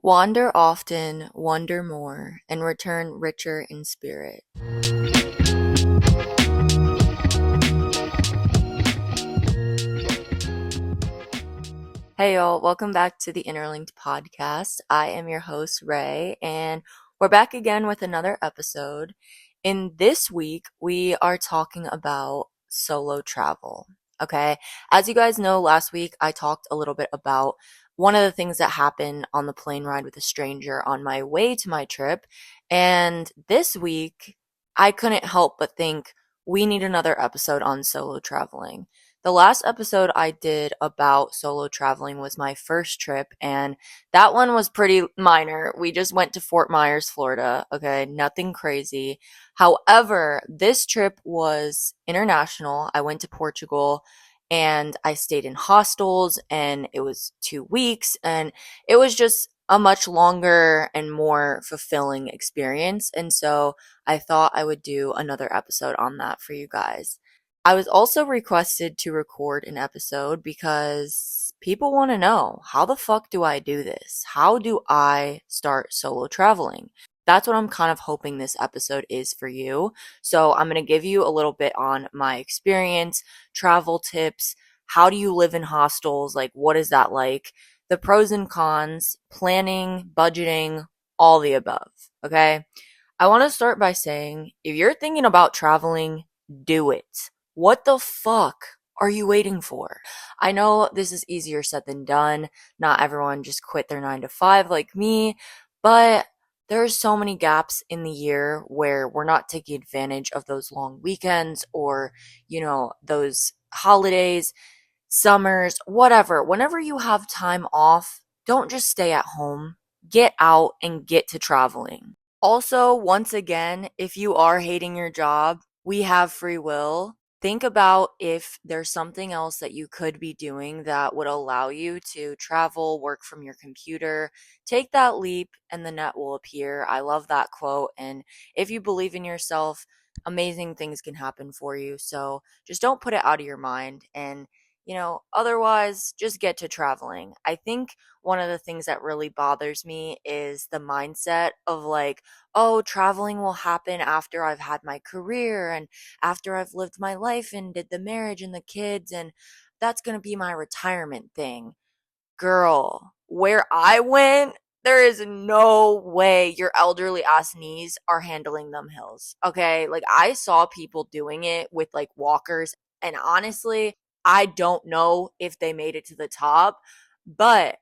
Wander often, wonder more, and return richer in spirit. Hey y'all, welcome back to the Interlinked podcast. I am your host, Ray, and we're back again with another episode. In this week, we are talking about solo travel. Okay, as you guys know, last week I talked a little bit about one of the things that happened on the plane ride with a stranger on my way to my trip. And this week, I couldn't help but think we need another episode on solo traveling. The last episode I did about solo traveling was my first trip, and that one was pretty minor. We just went to Fort Myers, Florida. Okay, nothing crazy. However, this trip was international. I went to Portugal and I stayed in hostels, and it was 2 weeks, and it was just a much longer and more fulfilling experience. And so I thought I would do another episode on that for you guys. I was also requested to record an episode because people want to know, how the fuck do I do this? How do I start solo traveling? That's what I'm kind of hoping this episode is for you. So I'm going to give you a little bit on my experience, travel tips, how do you live in hostels? Like, what is that like? The pros and cons, planning, budgeting, all the above. Okay. I want to start by saying, if you're thinking about traveling, do it. What the fuck are you waiting for? I know this is easier said than done. Not everyone just quit their 9 to 5 like me, but there's so many gaps in the year where we're not taking advantage of those long weekends or, those holidays, summers, whatever. Whenever you have time off, don't just stay at home. Get out and get to traveling. Also, once again, if you are hating your job, we have free will. Think about if there's something else that you could be doing that would allow you to travel, work from your computer. Take that leap and the net will appear. I love that quote. And if you believe in yourself, amazing things can happen for you. So just don't put it out of your mind. And, otherwise, just get to traveling. I think one of the things that really bothers me is the mindset of like, oh, traveling will happen after I've had my career and after I've lived my life and did the marriage and the kids, and that's going to be my retirement thing. Girl, where I went, there is no way your elderly ass knees are handling them hills. Okay. Like, I saw people doing it with like walkers, and honestly, I don't know if they made it to the top, but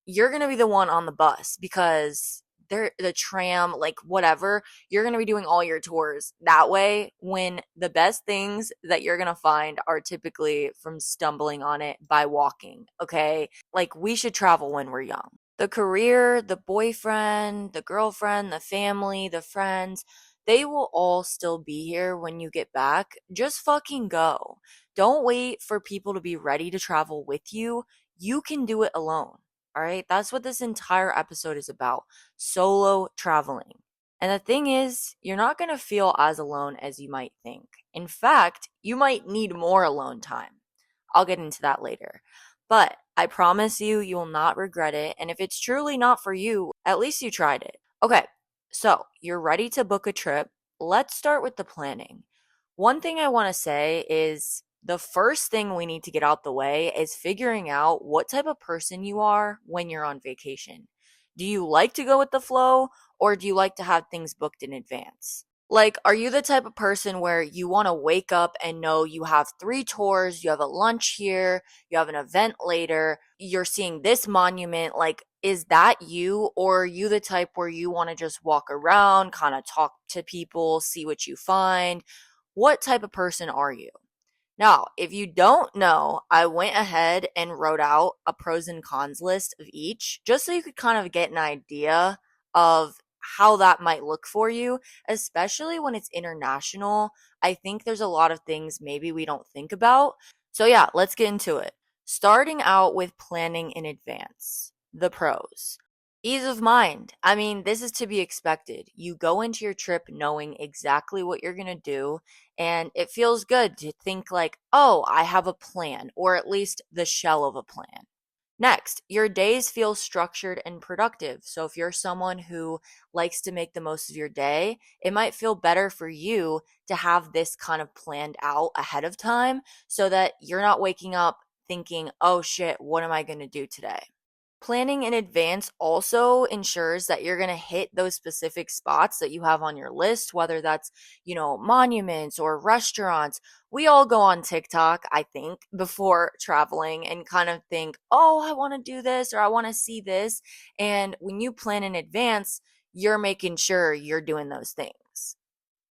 you're going to be the one on the bus because they're the tram, like whatever, you're going to be doing all your tours that way, when the best things that you're going to find are typically from stumbling on it by walking. Okay. Like, we should travel when we're young. The career, the boyfriend, the girlfriend, the family, the friends, they will all still be here when you get back. Just fucking go. Don't wait for people to be ready to travel with you. You can do it alone. All right. That's what this entire episode is about, solo traveling. And the thing is, you're not going to feel as alone as you might think. In fact, you might need more alone time. I'll get into that later. But I promise you, you will not regret it. And if it's truly not for you, at least you tried it. Okay. So you're ready to book a trip. Let's start with the planning. One thing I want to say is, the first thing we need to get out the way is figuring out what type of person you are when you're on vacation. Do you like to go with the flow, or do you like to have things booked in advance? Like, are you the type of person where you want to wake up and know you have 3 tours, you have a lunch here, you have an event later, you're seeing this monument? Like, is that you, or are you the type where you want to just walk around, kind of talk to people, see what you find? What type of person are you? Now, if you don't know, I went ahead and wrote out a pros and cons list of each, just so you could kind of get an idea of how that might look for you, especially when it's international. I think there's a lot of things maybe we don't think about. So, yeah, let's get into it. Starting out with planning in advance. The pros. Ease of mind. I mean, this is to be expected. You go into your trip knowing exactly what you're going to do, and it feels good to think like, oh, I have a plan, or at least the shell of a plan. Next, your days feel structured and productive. So if you're someone who likes to make the most of your day, it might feel better for you to have this kind of planned out ahead of time so that you're not waking up thinking, oh shit, what am I going to do today? Planning in advance also ensures that you're going to hit those specific spots that you have on your list, whether that's, monuments or restaurants. We all go on TikTok, I think, before traveling and kind of think, oh, I want to do this or I want to see this. And when you plan in advance, you're making sure you're doing those things.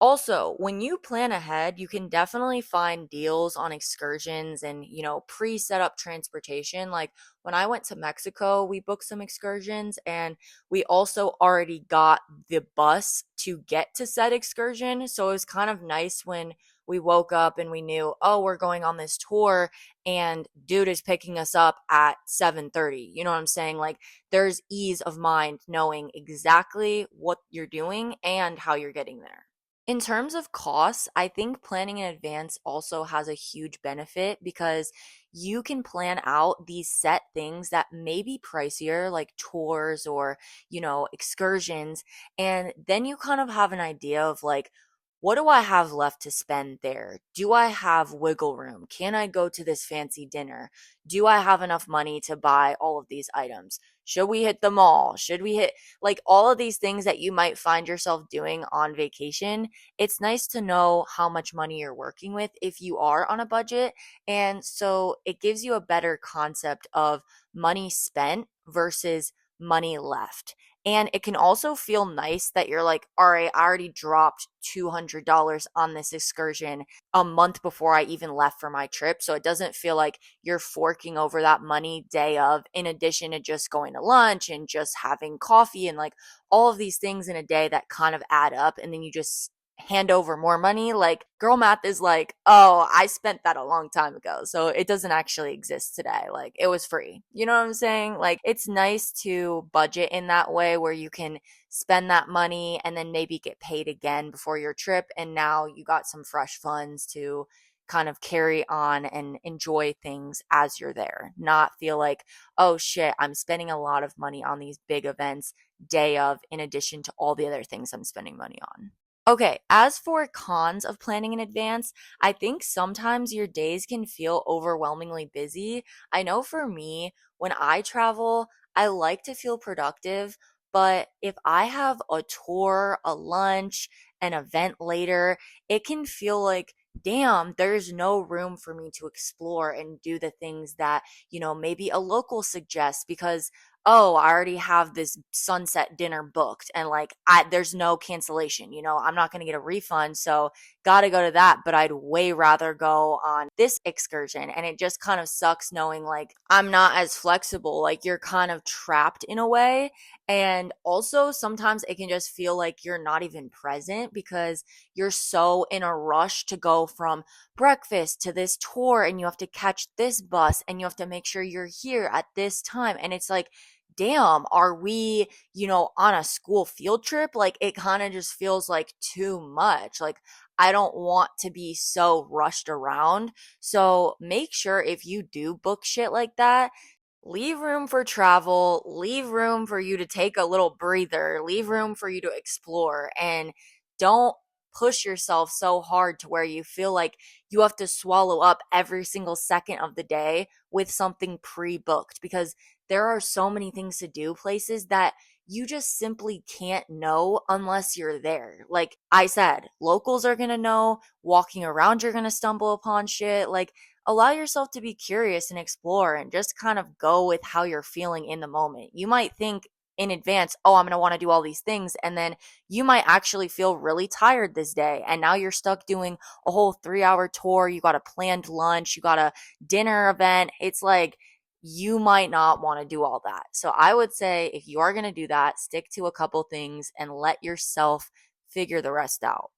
Also, when you plan ahead, you can definitely find deals on excursions and, pre-set up transportation. Like when I went to Mexico, we booked some excursions and we also already got the bus to get to said excursion. So it was kind of nice when we woke up and we knew, oh, we're going on this tour and dude is picking us up at 7:30. You know what I'm saying? Like there's ease of mind knowing exactly what you're doing and how you're getting there. In terms of costs, I think planning in advance also has a huge benefit because you can plan out these set things that may be pricier, like tours or, excursions. And then you kind of have an idea of like, what do I have left to spend there? Do I have wiggle room? Can I go to this fancy dinner? Do I have enough money to buy all of these items? Should we hit the mall? Should we hit like all of these things that you might find yourself doing on vacation? It's nice to know how much money you're working with if you are on a budget. And so it gives you a better concept of money spent versus money left. And it can also feel nice that you're like, all right, I already dropped $200 on this excursion a month before I even left for my trip. So it doesn't feel like you're forking over that money day of, in addition to just going to lunch and just having coffee and like all of these things in a day that kind of add up. And then you just hand over more money. Like girl math is like, oh, I spent that a long time ago. So it doesn't actually exist today. Like it was free. You know what I'm saying? Like it's nice to budget in that way where you can spend that money and then maybe get paid again before your trip. And now you got some fresh funds to kind of carry on and enjoy things as you're there. Not feel like, oh shit, I'm spending a lot of money on these big events day of, in addition to all the other things I'm spending money on. Okay, as for cons of planning in advance, I think sometimes your days can feel overwhelmingly busy. I know for me, when I travel, I like to feel productive, but if I have a tour, a lunch, an event later, it can feel like, damn, there's no room for me to explore and do the things that, maybe a local suggests because oh, I already have this sunset dinner booked and like there's no cancellation, I'm not going to get a refund, so got to go to that, but I'd way rather go on this excursion. And it just kind of sucks knowing like I'm not as flexible, like you're kind of trapped in a way. And also sometimes it can just feel like you're not even present because you're so in a rush to go from breakfast to this tour and you have to catch this bus and you have to make sure you're here at this time. And it's like, damn, are we, on a school field trip? Like it kind of just feels like too much. Like I don't want to be so rushed around. So make sure if you do book shit like that, leave room for travel, leave room for you to take a little breather, leave room for you to explore, and don't push yourself so hard to where you feel like you have to swallow up every single second of the day with something pre-booked because there are so many things to do places that you just simply can't know unless you're there. Like I said, locals are going to know, walking around you're going to stumble upon shit. Like allow yourself to be curious and explore and just kind of go with how you're feeling in the moment. You might think in advance, oh, I'm going to want to do all these things. And then you might actually feel really tired this day. And now you're stuck doing a whole 3 hour tour. You got a planned lunch, you got a dinner event. It's like, you might not want to do all that. So I would say if you are going to do that, stick to a couple things and let yourself figure the rest out.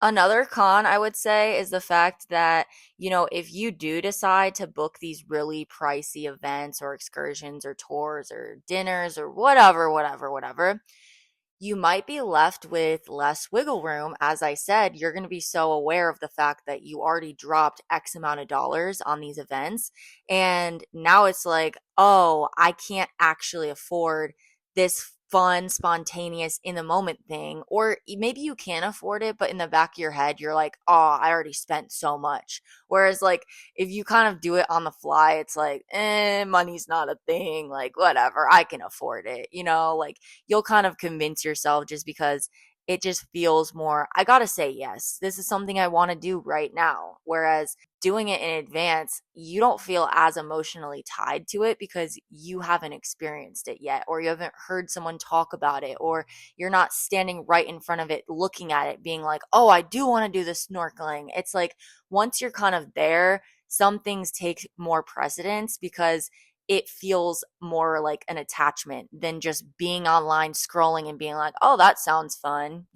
Another con I would say is the fact that, if you do decide to book these really pricey events or excursions or tours or dinners or whatever, you might be left with less wiggle room. As I said, you're going to be so aware of the fact that you already dropped X amount of dollars on these events. And now it's like, oh, I can't actually afford this fun, spontaneous, in the moment thing. Or maybe you can afford it, but in the back of your head, you're like, oh, I already spent so much. Whereas, like, if you kind of do it on the fly, it's like, money's not a thing. Like, whatever, I can afford it. Like, you'll kind of convince yourself just because it just feels more, I gotta say yes, this is something I want to do right now. Whereas doing it in advance, you don't feel as emotionally tied to it because you haven't experienced it yet, or you haven't heard someone talk about it, or you're not standing right in front of it looking at it being like, oh, I do want to do the snorkeling. It's like once you're kind of there, some things take more precedence because it feels more like an attachment than just being online scrolling and being like, oh, that sounds fun.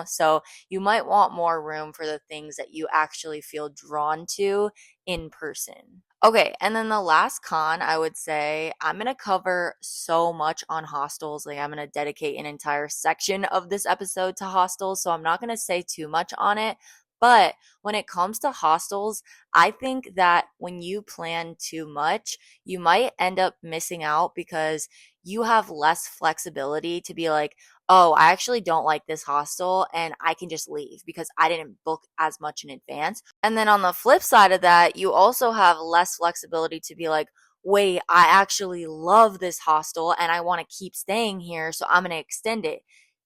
So you might want more room for the things that you actually feel drawn to in person. Okay, and then the last con, I would say, I'm going to cover so much on hostels. Like, I'm going to dedicate an entire section of this episode to hostels. So I'm not going to say too much on it. But when it comes to hostels, I think that when you plan too much, you might end up missing out because you have less flexibility to be like, oh, I actually don't like this hostel and I can just leave because I didn't book as much in advance. And then on the flip side of that, you also have less flexibility to be like, wait, I actually love this hostel and I want to keep staying here, so I'm going to extend it.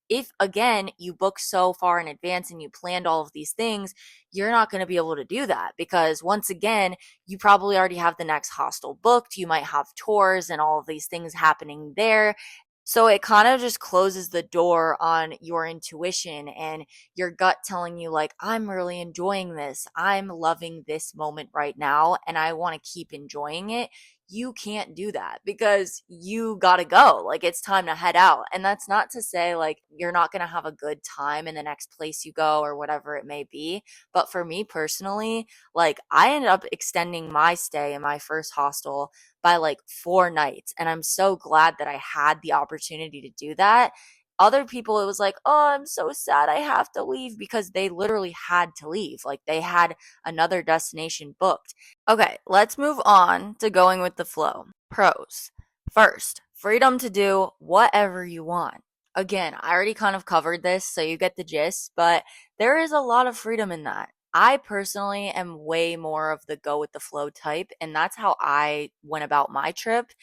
If again you book so far in advance and you planned all of these things, you're not going to be able to do that because once again, you probably already have the next hostel booked. You might have tours and all of these things happening there. So it kind of just closes the door on your intuition and your gut telling you, like, I'm really enjoying this. I'm loving this moment right now and I want to keep enjoying it. You can't do that because you got to go. Like, it's time to head out. And that's not to say like you're not going to have a good time in the next place you go or whatever it may be. But for me personally, like, I ended up extending my stay in my first hostel by like 4 nights. And I'm so glad that I had the opportunity to do that. Other people, it was like, oh, I'm so sad I have to leave because they literally had to leave. Like, they had another destination booked. Okay, let's move on to going with the flow. Pros. First, freedom to do whatever you want. Again, I already kind of covered this, so you get the gist, but there is a lot of freedom in that. I personally am way more of the go with the flow type, and that's how I went about my trip.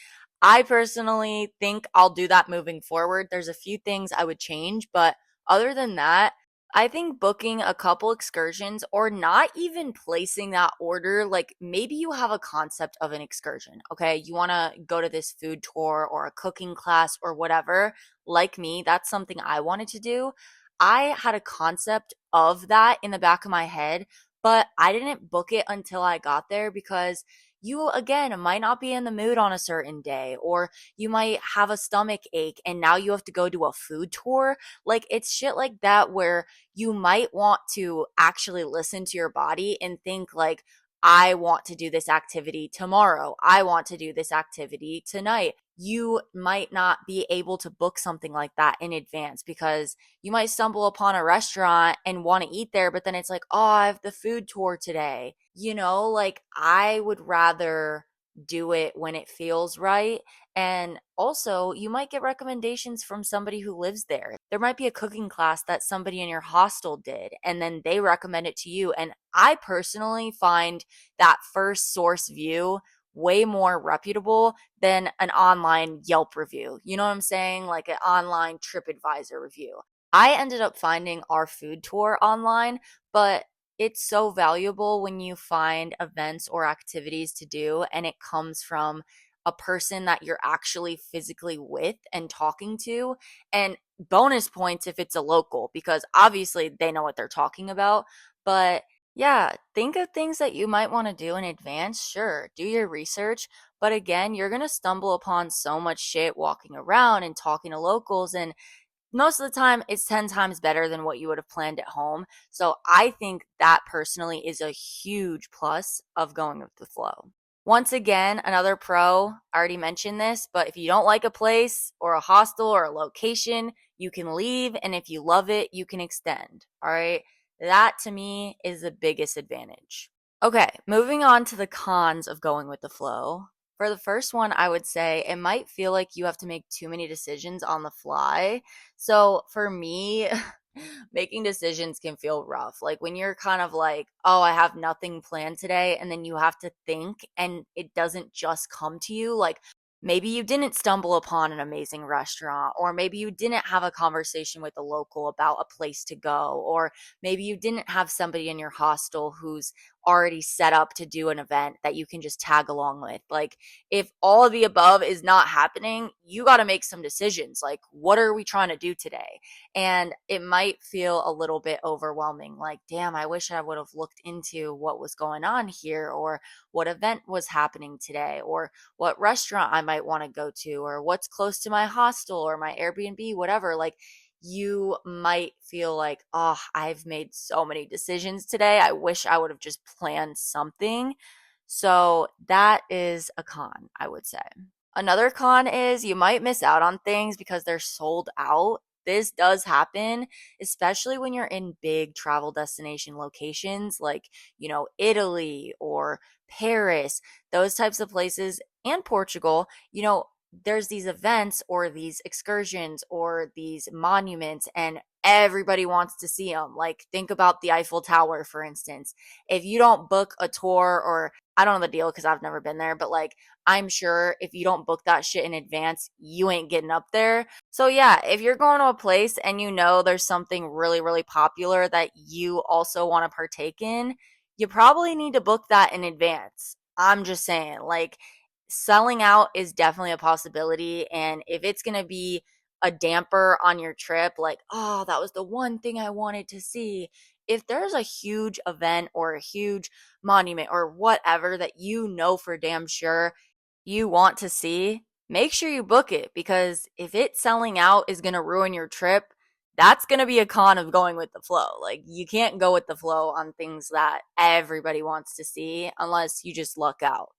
I personally think I'll do that moving forward. There's a few things I would change, but other than that, I think booking a couple excursions or not even placing that order, like maybe you have a concept of an excursion, okay? You want to go to this food tour or a cooking class or whatever. Like me, that's something I wanted to do. I had a concept of that in the back of my head, but I didn't book it until I got there because you, again, might not be in the mood on a certain day, or you might have a stomach ache and now you have to go to a food tour. Like, it's shit like that where you might want to actually listen to your body and think like, I want to do this activity tomorrow. I want to do this activity tonight. You might not be able to book something like that in advance because you might stumble upon a restaurant and want to eat there, but then it's like, oh, I have the food tour today. Like, I would rather do it when it feels right. And also, you might get recommendations from somebody who lives there. There might be a cooking class that somebody in your hostel did, and then they recommend it to you. And I personally find that first source view way more reputable than an online Yelp review. You know what I'm saying? Like an online TripAdvisor review. I ended up finding our food tour online, but it's so valuable when you find events or activities to do and it comes from a person that you're actually physically with and talking to. And bonus points if it's a local, because obviously they know what they're talking about. But yeah, think of things that you might want to do in advance. Sure, do your research. But again, you're going to stumble upon so much shit walking around and talking to locals. And most of the time, it's 10 times better than what you would have planned at home. So I think that personally is a huge plus of going with the flow. Once again, another pro, I already mentioned this, but if you don't like a place or a hostel or a location, you can leave. And if you love it, you can extend. All right. That to me is the biggest advantage. Okay, moving on to the cons of going with the flow. For the first one, I would say it might feel like you have to make too many decisions on the fly. So for me, making decisions can feel rough. Like when you're kind of like, oh, I have nothing planned today, and then you have to think and it doesn't just come to you. Like maybe you didn't stumble upon an amazing restaurant, or maybe you didn't have a conversation with a local about a place to go, or maybe you didn't have somebody in your hostel who's already set up to do an event that you can just tag along with. Like, if all of the above is not happening, you got to make some decisions. Like, what are we trying to do today? And it might feel a little bit overwhelming. Like, damn, I wish I would have looked into what was going on here, or what event was happening today, or what restaurant I might want to go to, or what's close to my hostel or my Airbnb, whatever. Like, you might feel like, oh, I've made so many decisions today. I wish I would have just planned something. So that is a con, I would say. Another con is you might miss out on things because they're sold out. This does happen, especially when you're in big travel destination locations like, Italy or Paris, those types of places, and Portugal. There's these events or these excursions or these monuments, and everybody wants to see them. Like, think about the Eiffel Tower, for instance. If you don't book a tour, or I don't know the deal because I've never been there, but like, I'm sure if you don't book that shit in advance, you ain't getting up there. So, yeah, if you're going to a place and there's something really, really popular that you also want to partake in, you probably need to book that in advance. I'm just saying, like, selling out is definitely a possibility. And if it's going to be a damper on your trip, like, oh, that was the one thing I wanted to see. If there's a huge event or a huge monument or whatever that for damn sure you want to see, make sure you book it, because if it's selling out is going to ruin your trip, that's going to be a con of going with the flow. Like, you can't go with the flow on things that everybody wants to see unless you just luck out.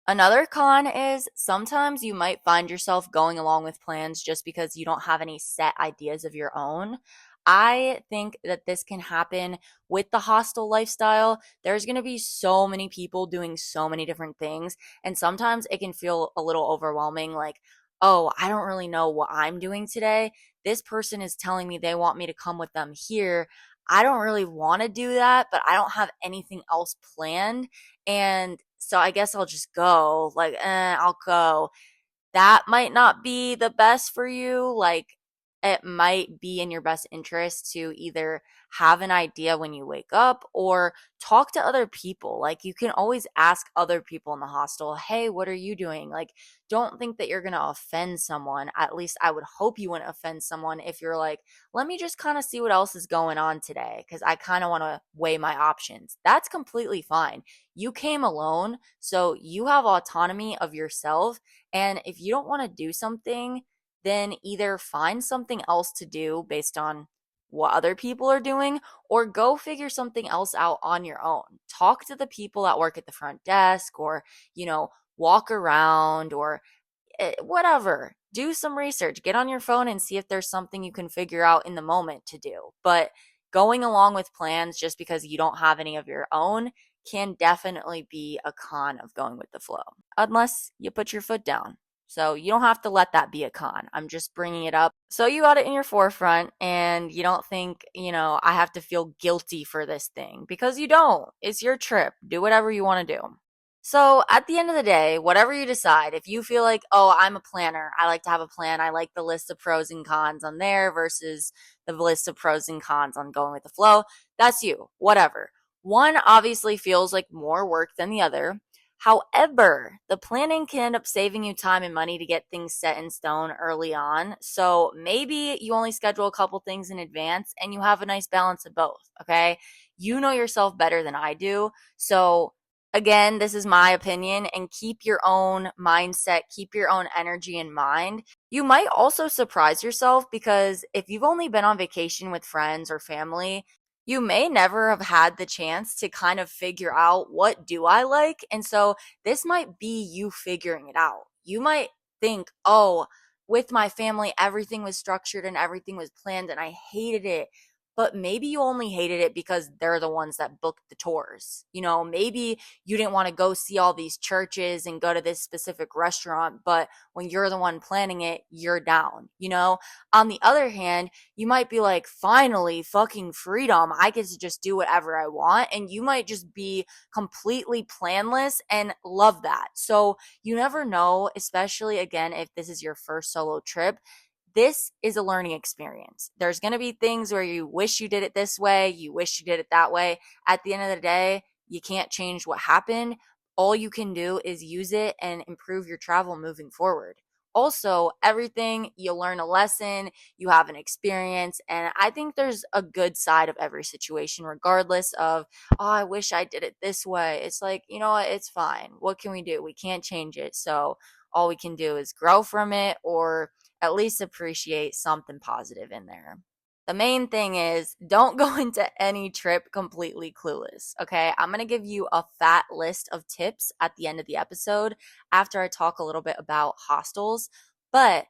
Another con is sometimes you might find yourself going along with plans just because you don't have any set ideas of your own. I think that this can happen with the hostel lifestyle. There's going to be so many people doing so many different things, and sometimes it can feel a little overwhelming. Like, oh, I don't really know what I'm doing today. This person is telling me they want me to come with them here. I don't really want to do that, but I don't have anything else planned. And so I guess I'll just go. Like, I'll go. That might not be the best for you. Like, it might be in your best interest to either have an idea when you wake up or talk to other people. Like, you can always ask other people in the hostel, hey, what are you doing? Like, don't think that you're going to offend someone. At least I would hope you wouldn't offend someone if you're like, let me just kind of see what else is going on today because I kind of want to weigh my options. That's completely fine. You came alone, so you have autonomy of yourself. And if you don't want to do something, then either find something else to do based on what other people are doing, or go figure something else out on your own. Talk to the people that work at the front desk, or, walk around, or whatever. Do some research. Get on your phone and see if there's something you can figure out in the moment to do. But going along with plans just because you don't have any of your own can definitely be a con of going with the flow, unless you put your foot down. So you don't have to let that be a con. I'm just bringing it up so you got it in your forefront and you don't think, I have to feel guilty for this thing, because you don't. It's your trip. Do whatever you want to do. So at the end of the day, whatever you decide, if you feel like, oh, I'm a planner, I like to have a plan, I like the list of pros and cons on there versus the list of pros and cons on going with the flow, that's you, whatever. One obviously feels like more work than the other. However, the planning can end up saving you time and money to get things set in stone early on. So maybe you only schedule a couple things in advance and you have a nice balance of both, okay? You know yourself better than I do. So again, this is my opinion, and keep your own mindset, keep your own energy in mind. You might also surprise yourself, because if you've only been on vacation with friends or family, you may never have had the chance to kind of figure out what do I like. And so this might be you figuring it out. You might think, oh, with my family, everything was structured and everything was planned and I hated it. But maybe you only hated it because they're the ones that booked the tours. Maybe you didn't want to go see all these churches and go to this specific restaurant, but when you're the one planning it, you're down. On the other hand, you might be like, finally, fucking freedom. I get to just do whatever I want. And you might just be completely planless and love that. So you never know, especially again, if this is your first solo trip. This is a learning experience. There's going to be things where you wish you did it this way, you wish you did it that way. At the end of the day, you can't change what happened. All you can do is use it and improve your travel moving forward. Also, everything you learn a lesson, you have an experience, and I think there's a good side of every situation, regardless of, oh, I wish I did it this way. It's like, you know what, it's fine. What can we do? We can't change it. So all we can do is grow from it or at least appreciate something positive in there. The main thing is don't go into any trip completely clueless, okay? I'm going to give you a fat list of tips at the end of the episode after I talk a little bit about hostels, but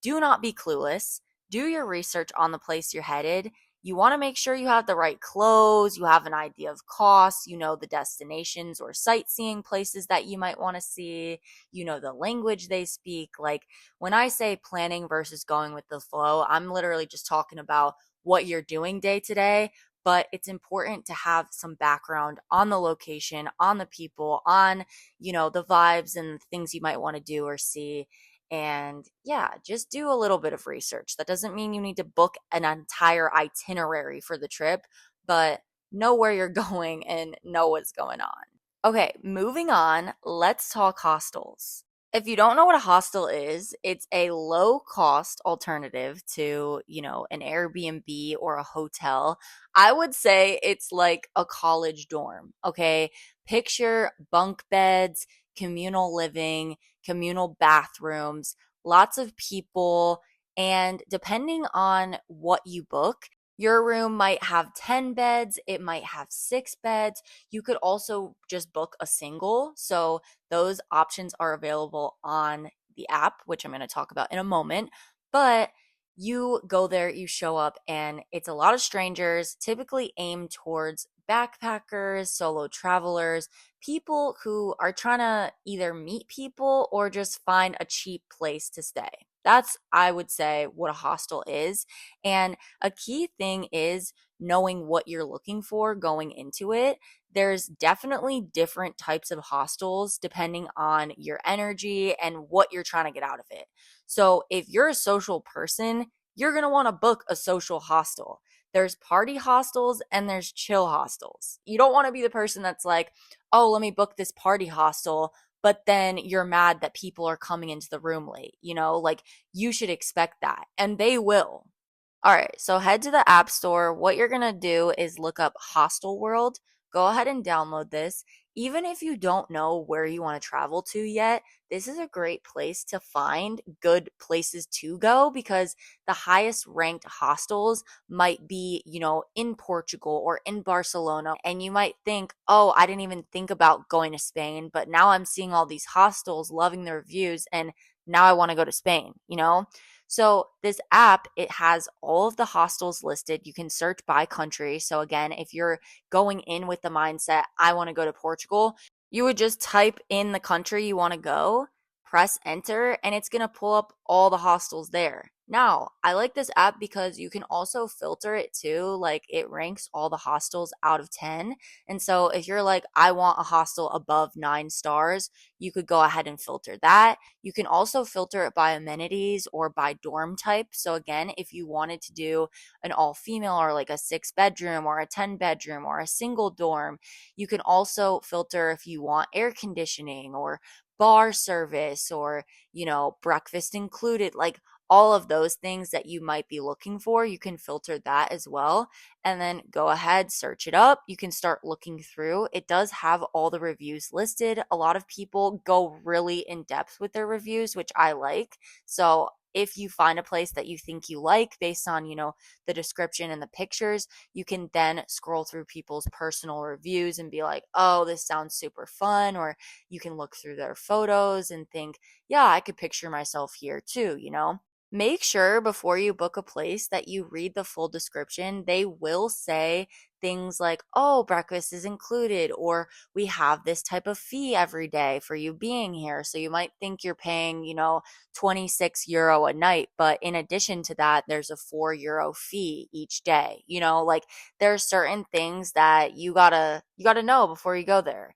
do not be clueless. Do your research on the place you're headed. You want to make sure you have the right clothes, you have an idea of costs, you know the destinations or sightseeing places that you might want to see, you know the language they speak. Like when I say planning versus going with the flow, I'm literally just talking about what you're doing day to day, but it's important to have some background on the location, on the people, on, the vibes and things you might want to do or see. And yeah, just do a little bit of research. That doesn't mean you need to book an entire itinerary for the trip, but know where you're going and know what's going on. Okay, moving on, let's talk hostels. If you don't know what a hostel is, it's a low cost alternative to, an Airbnb or a hotel. I would say it's like a college dorm, okay? Picture bunk beds, communal living, communal bathrooms, lots of people, and depending on what you book, your room might have 10 beds, it might have 6 beds. You could also just book a single. So those options are available on the app, which I'm going to talk about in a moment. But you go there, you show up, and it's a lot of strangers, typically aimed towards backpackers, solo travelers, people who are trying to either meet people or just find a cheap place to stay. That's, I would say, what a hostel is. And a key thing is knowing what you're looking for going into it. There's definitely different types of hostels depending on your energy and what you're trying to get out of it. So if you're a social person, you're going to want to book a social hostel. There's party hostels and there's chill hostels. You don't want to be the person that's like, oh, let me book this party hostel, but then you're mad that people are coming into the room late. Like you should expect that, and they will. All right, so head to the App Store. What you're going to do is look up Hostel World. Go ahead and download this. Even if you don't know where you want to travel to yet, this is a great place to find good places to go because the highest ranked hostels might be, in Portugal or in Barcelona. And you might think, oh, I didn't even think about going to Spain, but now I'm seeing all these hostels, loving the reviews, and now I want to go to Spain. So this app, it has all of the hostels listed. You can search by country. So again, if you're going in with the mindset, I want to go to Portugal, you would just type in the country you want to go, press enter, and it's going to pull up all the hostels there. Now, I like this app because you can also filter it too. Like it ranks all the hostels out of 10. And so if you're like, I want a hostel above 9 stars, you could go ahead and filter that. You can also filter it by amenities or by dorm type. So again, if you wanted to do an all female or like a 6-bedroom or a 10-bedroom or a single dorm, you can also filter if you want air conditioning or bar service or, breakfast included, like all of those things that you might be looking for, you can filter that as well. And then go ahead, search it up. You can start looking through. It does have all the reviews listed. A lot of people go really in depth with their reviews, which I like. So if you find a place that you think you like based on, the description and the pictures, you can then scroll through people's personal reviews and be like, oh, this sounds super fun. Or you can look through their photos and think, yeah, I could picture myself here too. Make sure before you book a place that you read the full description. They will say things like, oh, breakfast is included, or we have this type of fee every day for you being here. So you might think you're paying, 26 euro a night, but in addition to that, there's a 4 euro fee each day. Like there's certain things that you gotta know before you go there.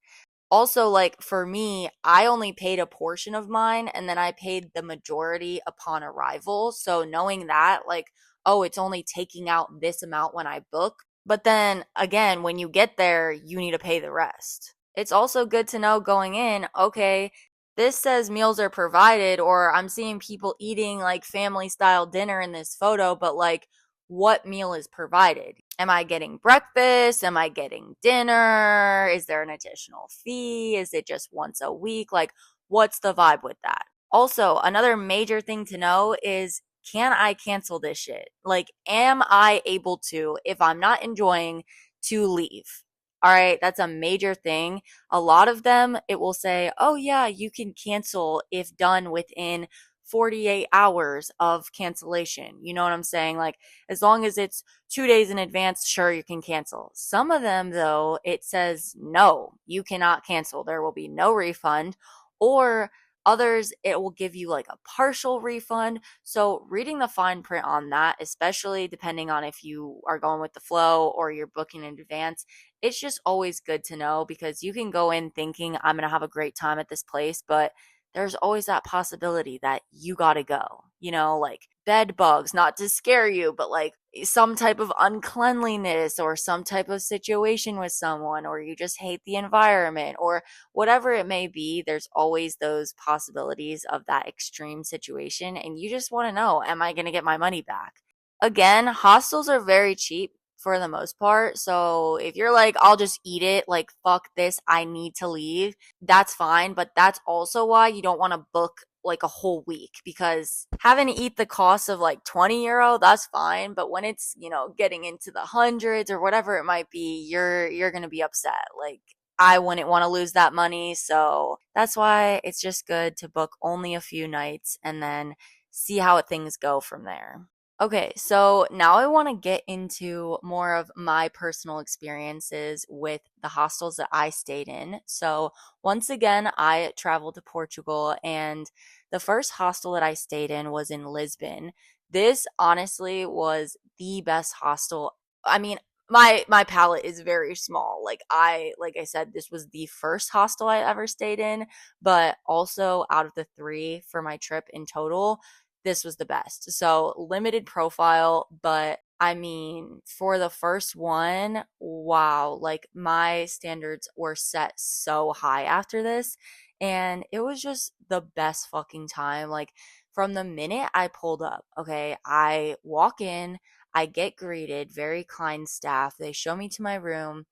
Also, like for me, I only paid a portion of mine and then I paid the majority upon arrival. So knowing that, like, oh, it's only taking out this amount when I book. But then again, when you get there, you need to pay the rest. It's also good to know going in, okay, this says meals are provided, or I'm seeing people eating like family style dinner in this photo, but like, what meal is provided? Am I getting breakfast? Am I getting dinner? Is there an additional fee? Is it just once a week? Like, what's the vibe with that? Also, another major thing to know is, can I cancel this shit? Like, am I able to, if I'm not enjoying, to leave? All right, that's a major thing. A lot of them, it will say, oh, yeah, you can cancel if done within 48 hours of cancellation. You know what I'm saying? Like, as long as it's 2 days in advance, sure, you can cancel. Some of them, though, it says, no, you cannot cancel. There will be no refund. Or others, it will give you like a partial refund. So, reading the fine print on that, especially depending on if you are going with the flow or you're booking in advance, it's just always good to know, because you can go in thinking, I'm going to have a great time at this place, but there's always that possibility that you gotta go. Like bed bugs, not to scare you, but like some type of uncleanliness or some type of situation with someone, or you just hate the environment, or whatever it may be. There's always those possibilities of that extreme situation. And you just wanna know, am I gonna get my money back? Again, hostels are very cheap for the most part. So if you're like, I'll just eat it, like, fuck this, I need to leave, that's fine. But that's also why you don't want to book like a whole week, because having to eat the cost of like 20 euro, that's fine. But when it's, getting into the hundreds or whatever it might be, you're going to be upset. Like, I wouldn't want to lose that money. So that's why it's just good to book only a few nights and then see how things go from there. Okay, so now I want to get into more of my personal experiences with the hostels that I stayed in. So, once again, I traveled to Portugal, and the first hostel that I stayed in was in Lisbon. This honestly was the best hostel. I mean, my palette is very small. Like I said, this was the first hostel I ever stayed in, but also out of the three for my trip in total, this was the best. So limited profile, but I mean, for the first one, wow, like my standards were set so high after this. And it was just the best fucking time. Like, from the minute I pulled up, okay, I walk in, I get greeted, very kind staff. They show me to my room.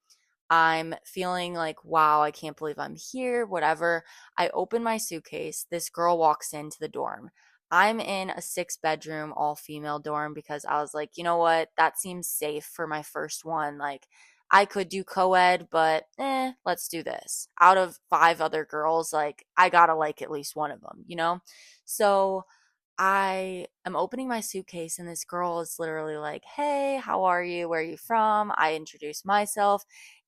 I'm feeling like, wow, I can't believe I'm here, whatever. I open my suitcase. This girl walks into the dorm. I'm in a 6 bedroom, all female dorm, because I was like, you know what? That seems safe for my first one. Like, I could do co ed, but let's do this. Out of 5 other girls, like, I gotta like at least one of them? So I am opening my suitcase, and this girl is literally like, hey, how are you? Where are you from? I introduce myself,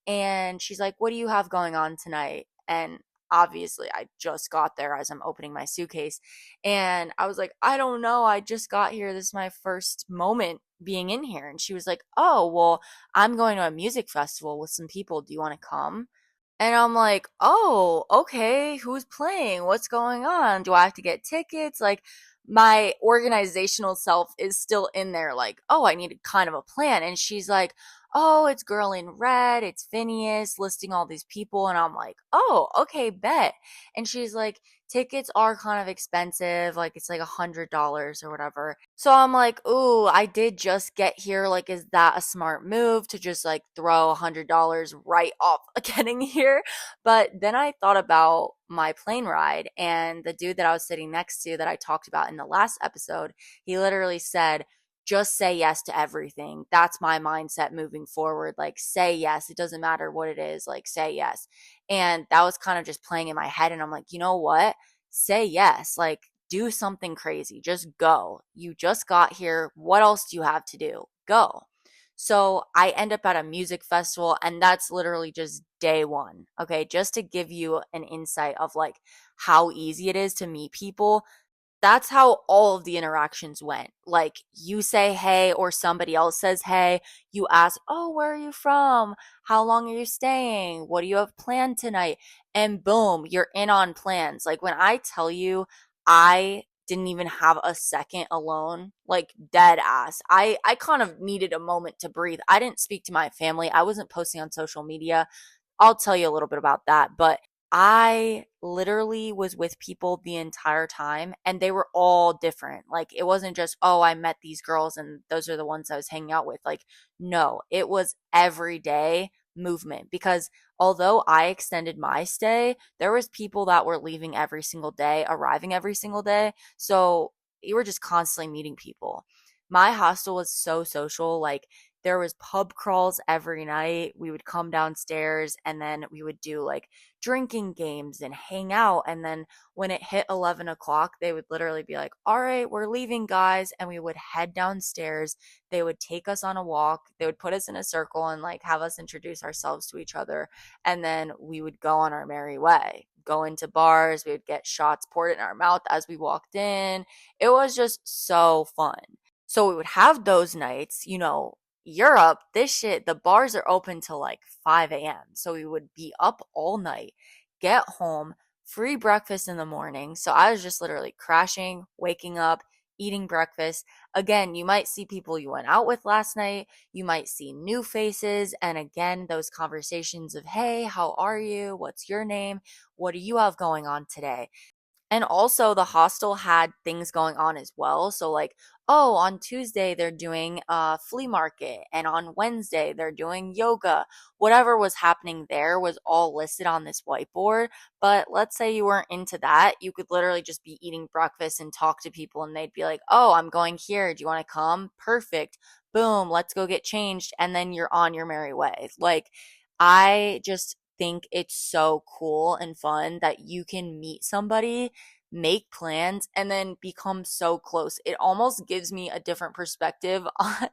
and she's like, what do you have going on tonight? And obviously, I just got there as I'm opening my suitcase. And I was like, I don't know. I just got here. This is my first moment being in here. And she was like, oh, well, I'm going to a music festival with some people. Do you want to come? And I'm like, oh, okay, who's playing? What's going on? Do I have to get tickets? Like, my organizational self is still in there, like, oh, I need kind of a plan. And she's like, oh, it's Girl in Red, it's Phineas listing all these people. And I'm like, oh, okay, bet. And she's like, tickets are kind of expensive, like it's like $100 or whatever. So I'm like, ooh, I did just get here. Like, is that a smart move to just like throw $100 right off getting here? But then I thought about my plane ride, and the dude that I was sitting next to that I talked about in the last episode, he literally said, just say yes to everything. That's my mindset moving forward. Like, say yes. It doesn't matter what it is. Like, say yes. And that was kind of just playing in my head. And I'm like, you know what? Say yes. Like, do something crazy. Just go. You just got here. What else do you have to do? Go. So I end up at a music festival, and that's literally just day one. Okay. Just to give you an insight of like how easy it is to meet people. That's how all of the interactions went. Like, you say hey, or somebody else says hey, you ask, oh, where are you from? How long are you staying? What do you have planned tonight? And boom, you're in on plans. Like, when I tell you, I didn't even have a second alone, like dead ass. I kind of needed a moment to breathe. I didn't speak to my family. I wasn't posting on social media. I'll tell you a little bit about that, but I literally was with people the entire time, and they were all different. Like, it wasn't just, oh, I met these girls and those are the ones I was hanging out with. Like, no, it was everyday movement, because although I extended my stay, there was people that were leaving every single day, arriving every single day. So you were just constantly meeting people. My hostel was so social. Like, there was pub crawls every night. We would come downstairs, and then we would do like drinking games and hang out. And then when it hit 11 o'clock, they would literally be like, all right, we're leaving, guys. And we would head downstairs. They would take us on a walk. They would put us in a circle and like have us introduce ourselves to each other. And then we would go on our merry way, go into bars. We would get shots poured in our mouth as we walked in. It was just so fun. So we would have those nights, Europe, this shit, the bars are open till like 5 a.m. So we would be up all night, get home, free breakfast in the morning. So I was just literally crashing, waking up, eating breakfast. Again, you might see people you went out with last night. You might see new faces. And again, those conversations of, hey, how are you? What's your name? What do you have going on today? And also the hostel had things going on as well. So like, oh, on Tuesday they're doing a flea market, and on Wednesday they're doing yoga. Whatever was happening there was all listed on this whiteboard. But let's say you weren't into that, you could literally just be eating breakfast and talk to people, and they'd be like, "Oh, I'm going here. Do you want to come?" Perfect. Boom, let's go get changed, and then you're on your merry way. Like, I just think it's so cool and fun that you can meet somebody, make plans, and then become so close. It almost gives me a different perspective on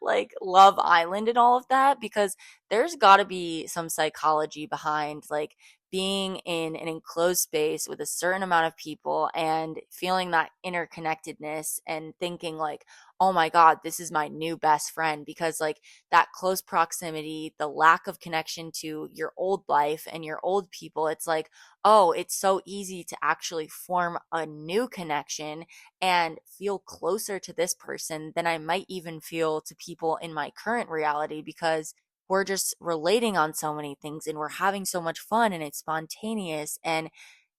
like Love Island and all of that, because there's got to be some psychology behind like being in an enclosed space with a certain amount of people and feeling that interconnectedness and thinking like, oh my God, this is my new best friend. Because like that close proximity, the lack of connection to your old life and your old people, it's like, oh, it's so easy to actually form a new connection and feel closer to this person than I might even feel to people in my current reality, because we're just relating on so many things and we're having so much fun and it's spontaneous, and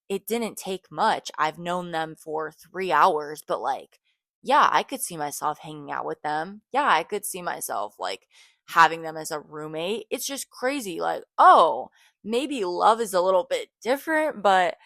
it didn't take much. I've known them for 3 hours, but like, yeah, I could see myself hanging out with them. Yeah, I could see myself like having them as a roommate. It's just crazy. Like, oh, maybe love is a little bit different, but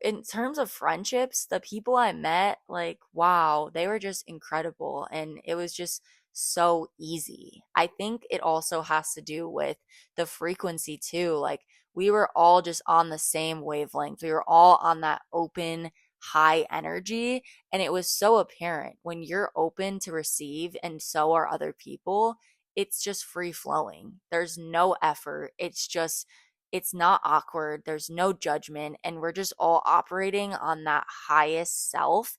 in terms of friendships, the people I met, like, wow, they were just incredible. And it was just so easy. I think it also has to do with the frequency too. Like, we were all just on the same wavelength. We were all on that open, high energy. And it was so apparent when you're open to receive, and so are other people. It's just free flowing. There's no effort. It's not awkward. There's no judgment. And we're just all operating on that highest self.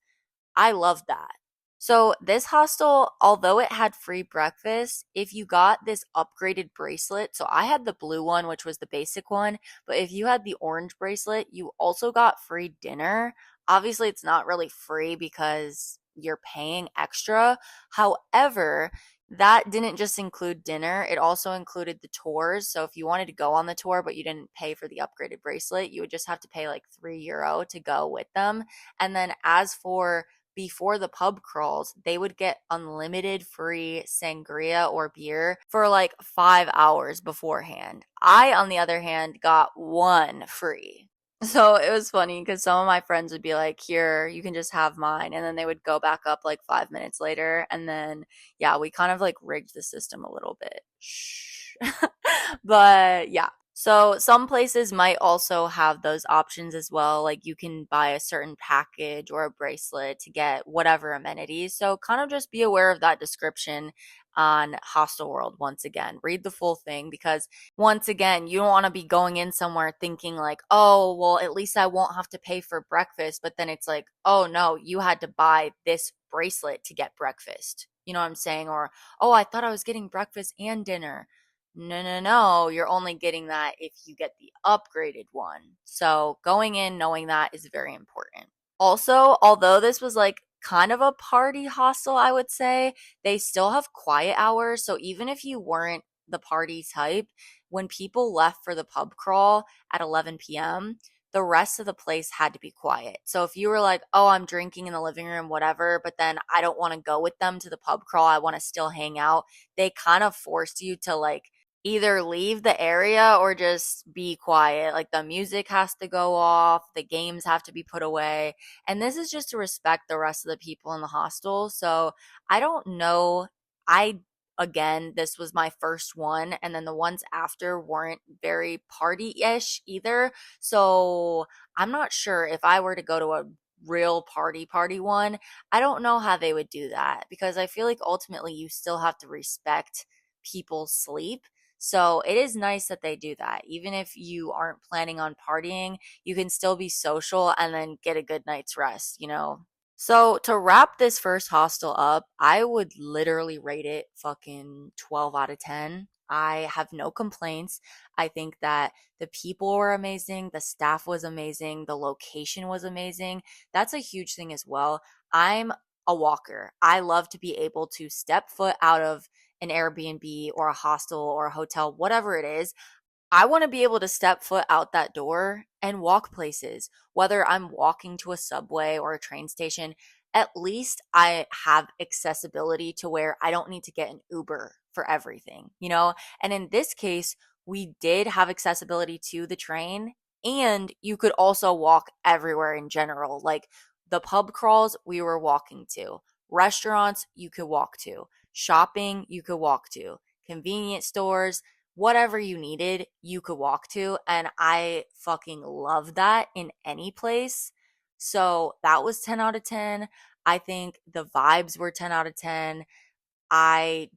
I love that. So, this hostel, although it had free breakfast, if you got this upgraded bracelet, so I had the blue one, which was the basic one, but if you had the orange bracelet, you also got free dinner. Obviously, it's not really free because you're paying extra. However, that didn't just include dinner, it also included the tours. So if you wanted to go on the tour but you didn't pay for the upgraded bracelet, you would just have to pay like €3 to go with them. And then as for before the pub crawls, they would get unlimited free sangria or beer for like 5 hours beforehand. I, on the other hand, got one free. So it was funny because some of my friends would be like, here, you can just have mine. And then they would go back up like 5 minutes later. And then, yeah, we kind of like rigged the system a little bit. Shh. But yeah. So some places might also have those options as well. Like you can buy a certain package or a bracelet to get whatever amenities. So kind of just be aware of that description on Hostel World once again. Read the full thing because once again, you don't want to be going in somewhere thinking like, oh, well, at least I won't have to pay for breakfast. But then it's like, oh no, you had to buy this bracelet to get breakfast. You know what I'm saying? Or, oh, I thought I was getting breakfast and dinner. No, no, no. You're only getting that if you get the upgraded one. So going in knowing that is very important. Also, although this was like kind of a party hostel, I would say, they still have quiet hours. So even if you weren't the party type, when people left for the pub crawl at 11 p.m., the rest of the place had to be quiet. So if you were like, oh, I'm drinking in the living room, whatever, but then I don't want to go with them to the pub crawl, I want to still hang out, they kind of forced you to like either leave the area or just be quiet. Like the music has to go off, the games have to be put away. And this is just to respect the rest of the people in the hostel. So I don't know. I, again, this was my first one. And then the ones after weren't very party ish either. So I'm not sure if I were to go to a real party one, I don't know how they would do that because I feel like ultimately you still have to respect people's sleep. So it is nice that they do that. Even if you aren't planning on partying, you can still be social and then get a good night's rest, you know? So to wrap this first hostel up, I would literally rate it fucking 12 out of 10. I have no complaints. I think that the people were amazing, the staff was amazing, the location was amazing. That's a huge thing as well. I'm a walker. I love to be able to step foot out of an Airbnb or a hostel or a hotel, whatever it is. I want to be able to step foot out that door and walk places, whether I'm walking to a subway or a train station. At least I have accessibility to where I don't need to get an Uber for everything, you know? And in this case, we did have accessibility to the train and you could also walk everywhere in general. Like the pub crawls, we were walking to, restaurants, you could walk to, shopping, you could walk to, convenience stores, whatever you needed, you could walk to. And I fucking love that in any place. So that was 10 out of 10. I think the vibes were 10 out of 10. I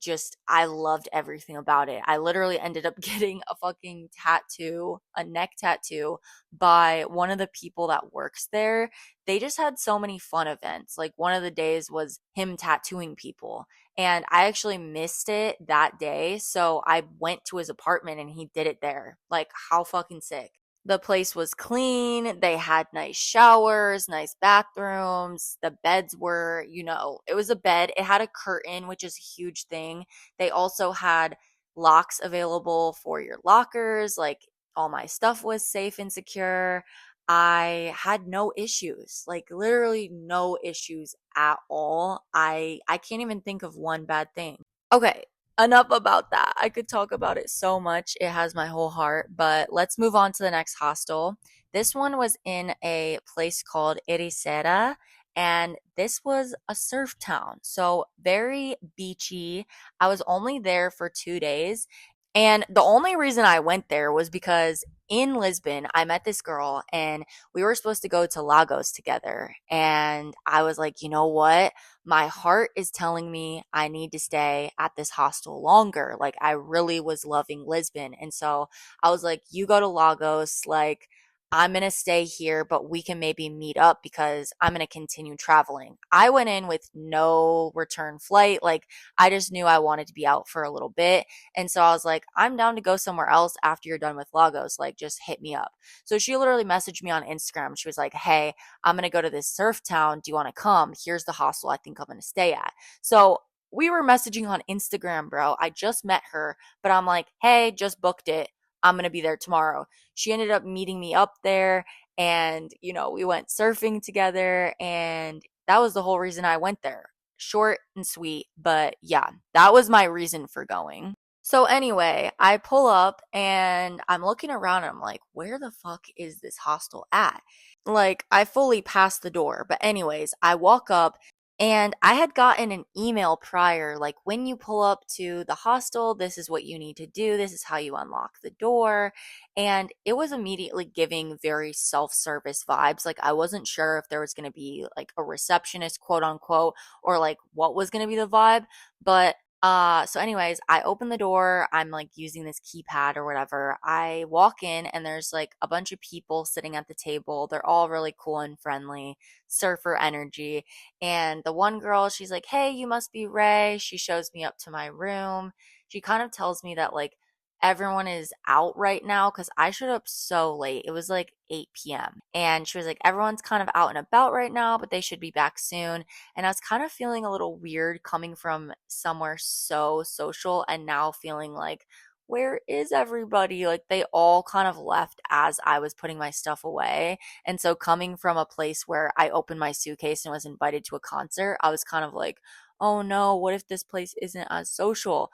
loved everything about it. I literally ended up getting a fucking tattoo, a neck tattoo by one of the people that works there. They just had so many fun events. Like one of the days was him tattooing people. And I actually missed it that day. So I went to his apartment and he did it there. Like how fucking sick. The place was clean. They had nice showers, nice bathrooms. The beds were, it was a bed. It had a curtain, which is a huge thing. They also had locks available for your lockers. Like all my stuff was safe and secure. I had no issues, like literally no issues at all. I can't even think of one bad thing. Okay, enough about that. I could talk about it so much. It has my whole heart, but let's move on to the next hostel. This one was in a place called Ericeira, and this was a surf town. So very beachy. I was only there for 2 days. And the only reason I went there was because in Lisbon, I met this girl and we were supposed to go to Lagos together. And I was like, you know what? My heart is telling me I need to stay at this hostel longer. Like I really was loving Lisbon. And so I was like, you go to Lagos, like I'm going to stay here, but we can maybe meet up because I'm going to continue traveling. I went in with no return flight. Like I just knew I wanted to be out for a little bit. And so I was like, I'm down to go somewhere else after you're done with Lagos. Like just hit me up. So she literally messaged me on Instagram. She was like, hey, I'm going to go to this surf town. Do you want to come? Here's the hostel I think I'm going to stay at. So we were messaging on Instagram, bro. I just met her, but I'm like, hey, just booked it. I'm going to be there tomorrow. She ended up meeting me up there, and, we went surfing together, and that was the whole reason I went there. Short and sweet, but yeah, that was my reason for going. So anyway, I pull up and I'm looking around and I'm like, where the fuck is this hostel at? Like, I fully passed the door. But anyways, I walk up and I had gotten an email prior, like, when you pull up to the hostel, this is what you need to do. This is how you unlock the door. And it was immediately giving very self-service vibes. Like, I wasn't sure if there was going to be like a receptionist, quote unquote, or like what was going to be the vibe. But so anyways, I open the door. I'm like using this keypad or whatever. I walk in and there's like a bunch of people sitting at the table. They're all really cool and friendly, surfer energy. And the one girl, she's like, "Hey, you must be Ray." She shows me up to my room. She kind of tells me that like everyone is out right now because I showed up so late. It was like 8 p.m. And she was like, everyone's kind of out and about right now, but they should be back soon. And I was kind of feeling a little weird coming from somewhere so social and now feeling like, where is everybody? Like they all kind of left as I was putting my stuff away. And so coming from a place where I opened my suitcase and was invited to a concert, I was kind of like, oh no, what if this place isn't as social?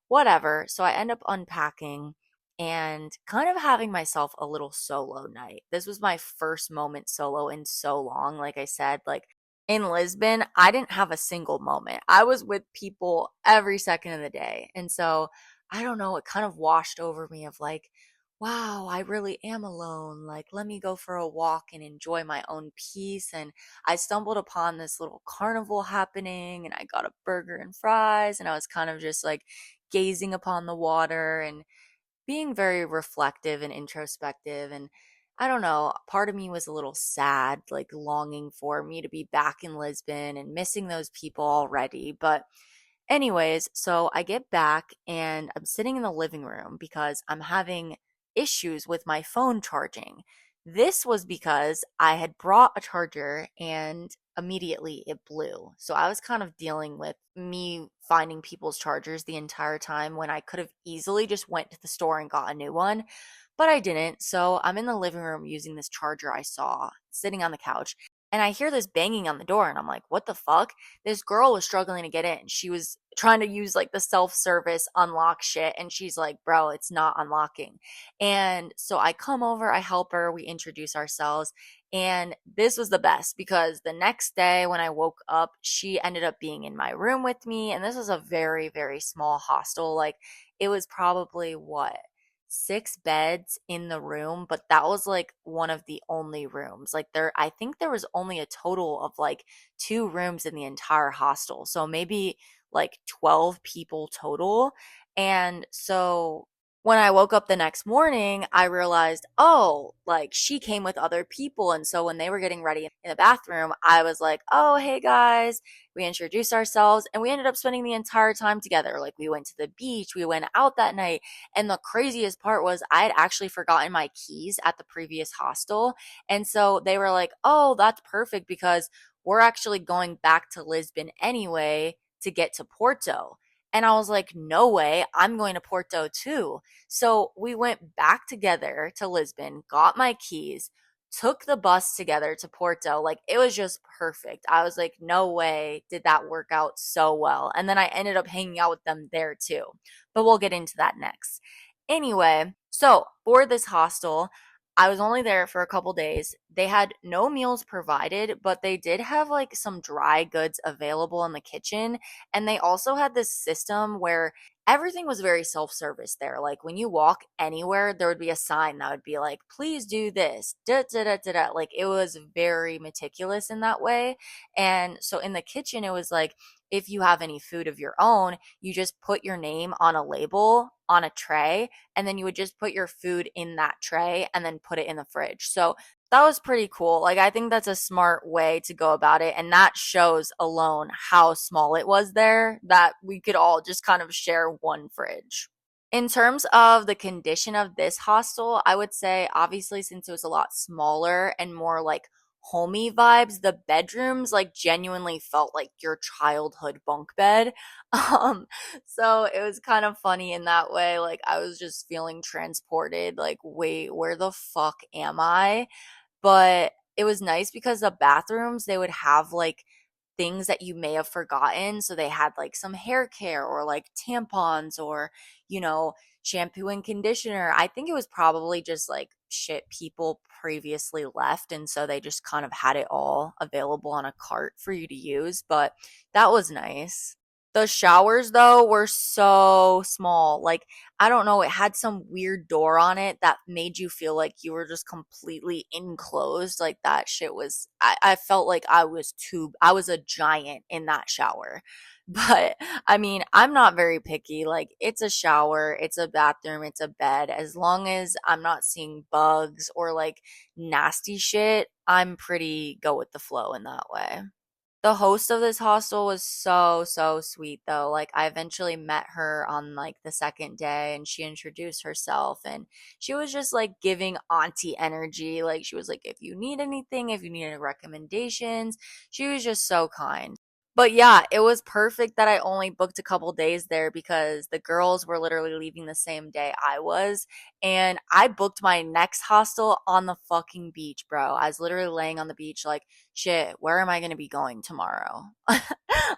Whatever. So I end up unpacking and kind of having myself a little solo night. This was my first moment solo in so long. Like I said, like in Lisbon, I didn't have a single moment. I was with people every second of the day. And so I don't know, it kind of washed over me of like, wow, I really am alone. Like, let me go for a walk and enjoy my own peace. And I stumbled upon this little carnival happening and I got a burger and fries. And I was kind of just like gazing upon the water and being very reflective and introspective. And I don't know, part of me was a little sad, like longing for me to be back in Lisbon and missing those people already. But anyways, so I get back and I'm sitting in the living room because I'm having issues with my phone charging. This was because I had brought a charger and immediately it blew. So I was kind of dealing with me finding people's chargers the entire time when I could have easily just went to the store and got a new one, but I didn't. So I'm in the living room using this charger I saw sitting on the couch. And I hear this banging on the door, and I'm like, what the fuck? This girl was struggling to get in. She was trying to use like the self service unlock shit. And she's like, bro, it's not unlocking. And so I come over, I help her, we introduce ourselves. And this was the best because the next day when I woke up, she ended up being in my room with me. And this was a very, very small hostel. Like it was probably what? 6 beds in the room, but that was like one of the only rooms. Like I think there was only a total of like 2 rooms in the entire hostel. So maybe like 12 people total. And so when I woke up the next morning, I realized, oh, like she came with other people. And so when they were getting ready in the bathroom, I was like, oh, hey guys. We introduced ourselves and we ended up spending the entire time together. Like we went to the beach, we went out that night. And the craziest part was I had actually forgotten my keys at the previous hostel. And so they were like, oh, that's perfect because we're actually going back to Lisbon anyway to get to Porto. And I was like, no way, I'm going to Porto too. So we went back together to Lisbon, got my keys, took the bus together to Porto. Like it was just perfect. I was like, no way did that work out so well. And then I ended up hanging out with them there too. But we'll get into that next. Anyway, so for this hostel, I was only there for a couple days. They had no meals provided, but they did have like some dry goods available in the kitchen. And they also had this system where everything was very self-service there. Like when you walk anywhere, there would be a sign that would be like, please do this. Da, da, da, da, da. Like it was very meticulous in that way. And so in the kitchen, it was like, if you have any food of your own, you just put your name on a label on a tray, and then you would just put your food in that tray and then put it in the fridge. So that was pretty cool. Like, I think that's a smart way to go about it. And that shows alone how small it was there that we could all just kind of share one fridge. In terms of the condition of this hostel, I would say, obviously, since it was a lot smaller and more like homey vibes. The bedrooms like genuinely felt like your childhood bunk bed. Um, so it was kind of funny in that way. Like I was just feeling transported, like, wait, where the fuck am I? But it was nice because the bathrooms, they would have like things that you may have forgotten. So they had like some hair care or like tampons or, you know, shampoo and conditioner. I think it was probably just like shit people previously left. And so they just kind of had it all available on a cart for you to use. But that was nice. The showers though were so small. Like, I don't know, it had some weird door on it that made you feel like you were just completely enclosed. Like that shit was I felt like I was a giant in that shower. But I mean, I'm not very picky. Like it's a shower, it's a bathroom, it's a bed. As long as I'm not seeing bugs or like nasty shit, I'm pretty go with the flow in that way. The host of this hostel was so, so sweet though. Like I eventually met her on like the second day and she introduced herself and she was just like giving auntie energy. Like she was like, if you need anything, if you need any recommendations, she was just so kind. But yeah, it was perfect that I only booked a couple days there because the girls were literally leaving the same day I was. And I booked my next hostel on the fucking beach, bro. I was literally laying on the beach, like, shit, where am I going to be going tomorrow?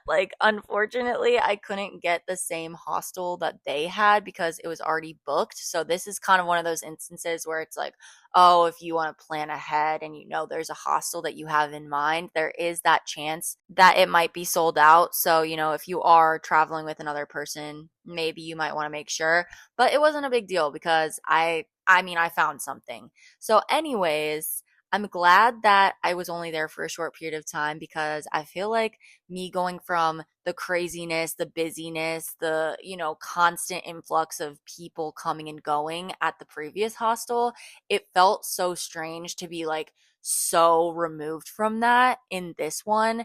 Like, unfortunately, I couldn't get the same hostel that they had because it was already booked. So, this is kind of one of those instances where it's like, oh, if you want to plan ahead and you know there's a hostel that you have in mind, there is that chance that it might be sold out. So, if you are traveling with another person, maybe you might want to make sure. But it wasn't a big deal because I mean, I found something. So, anyways, I'm glad that I was only there for a short period of time because I feel like me going from the craziness, the busyness, the, constant influx of people coming and going at the previous hostel, it felt so strange to be like so removed from that in this one.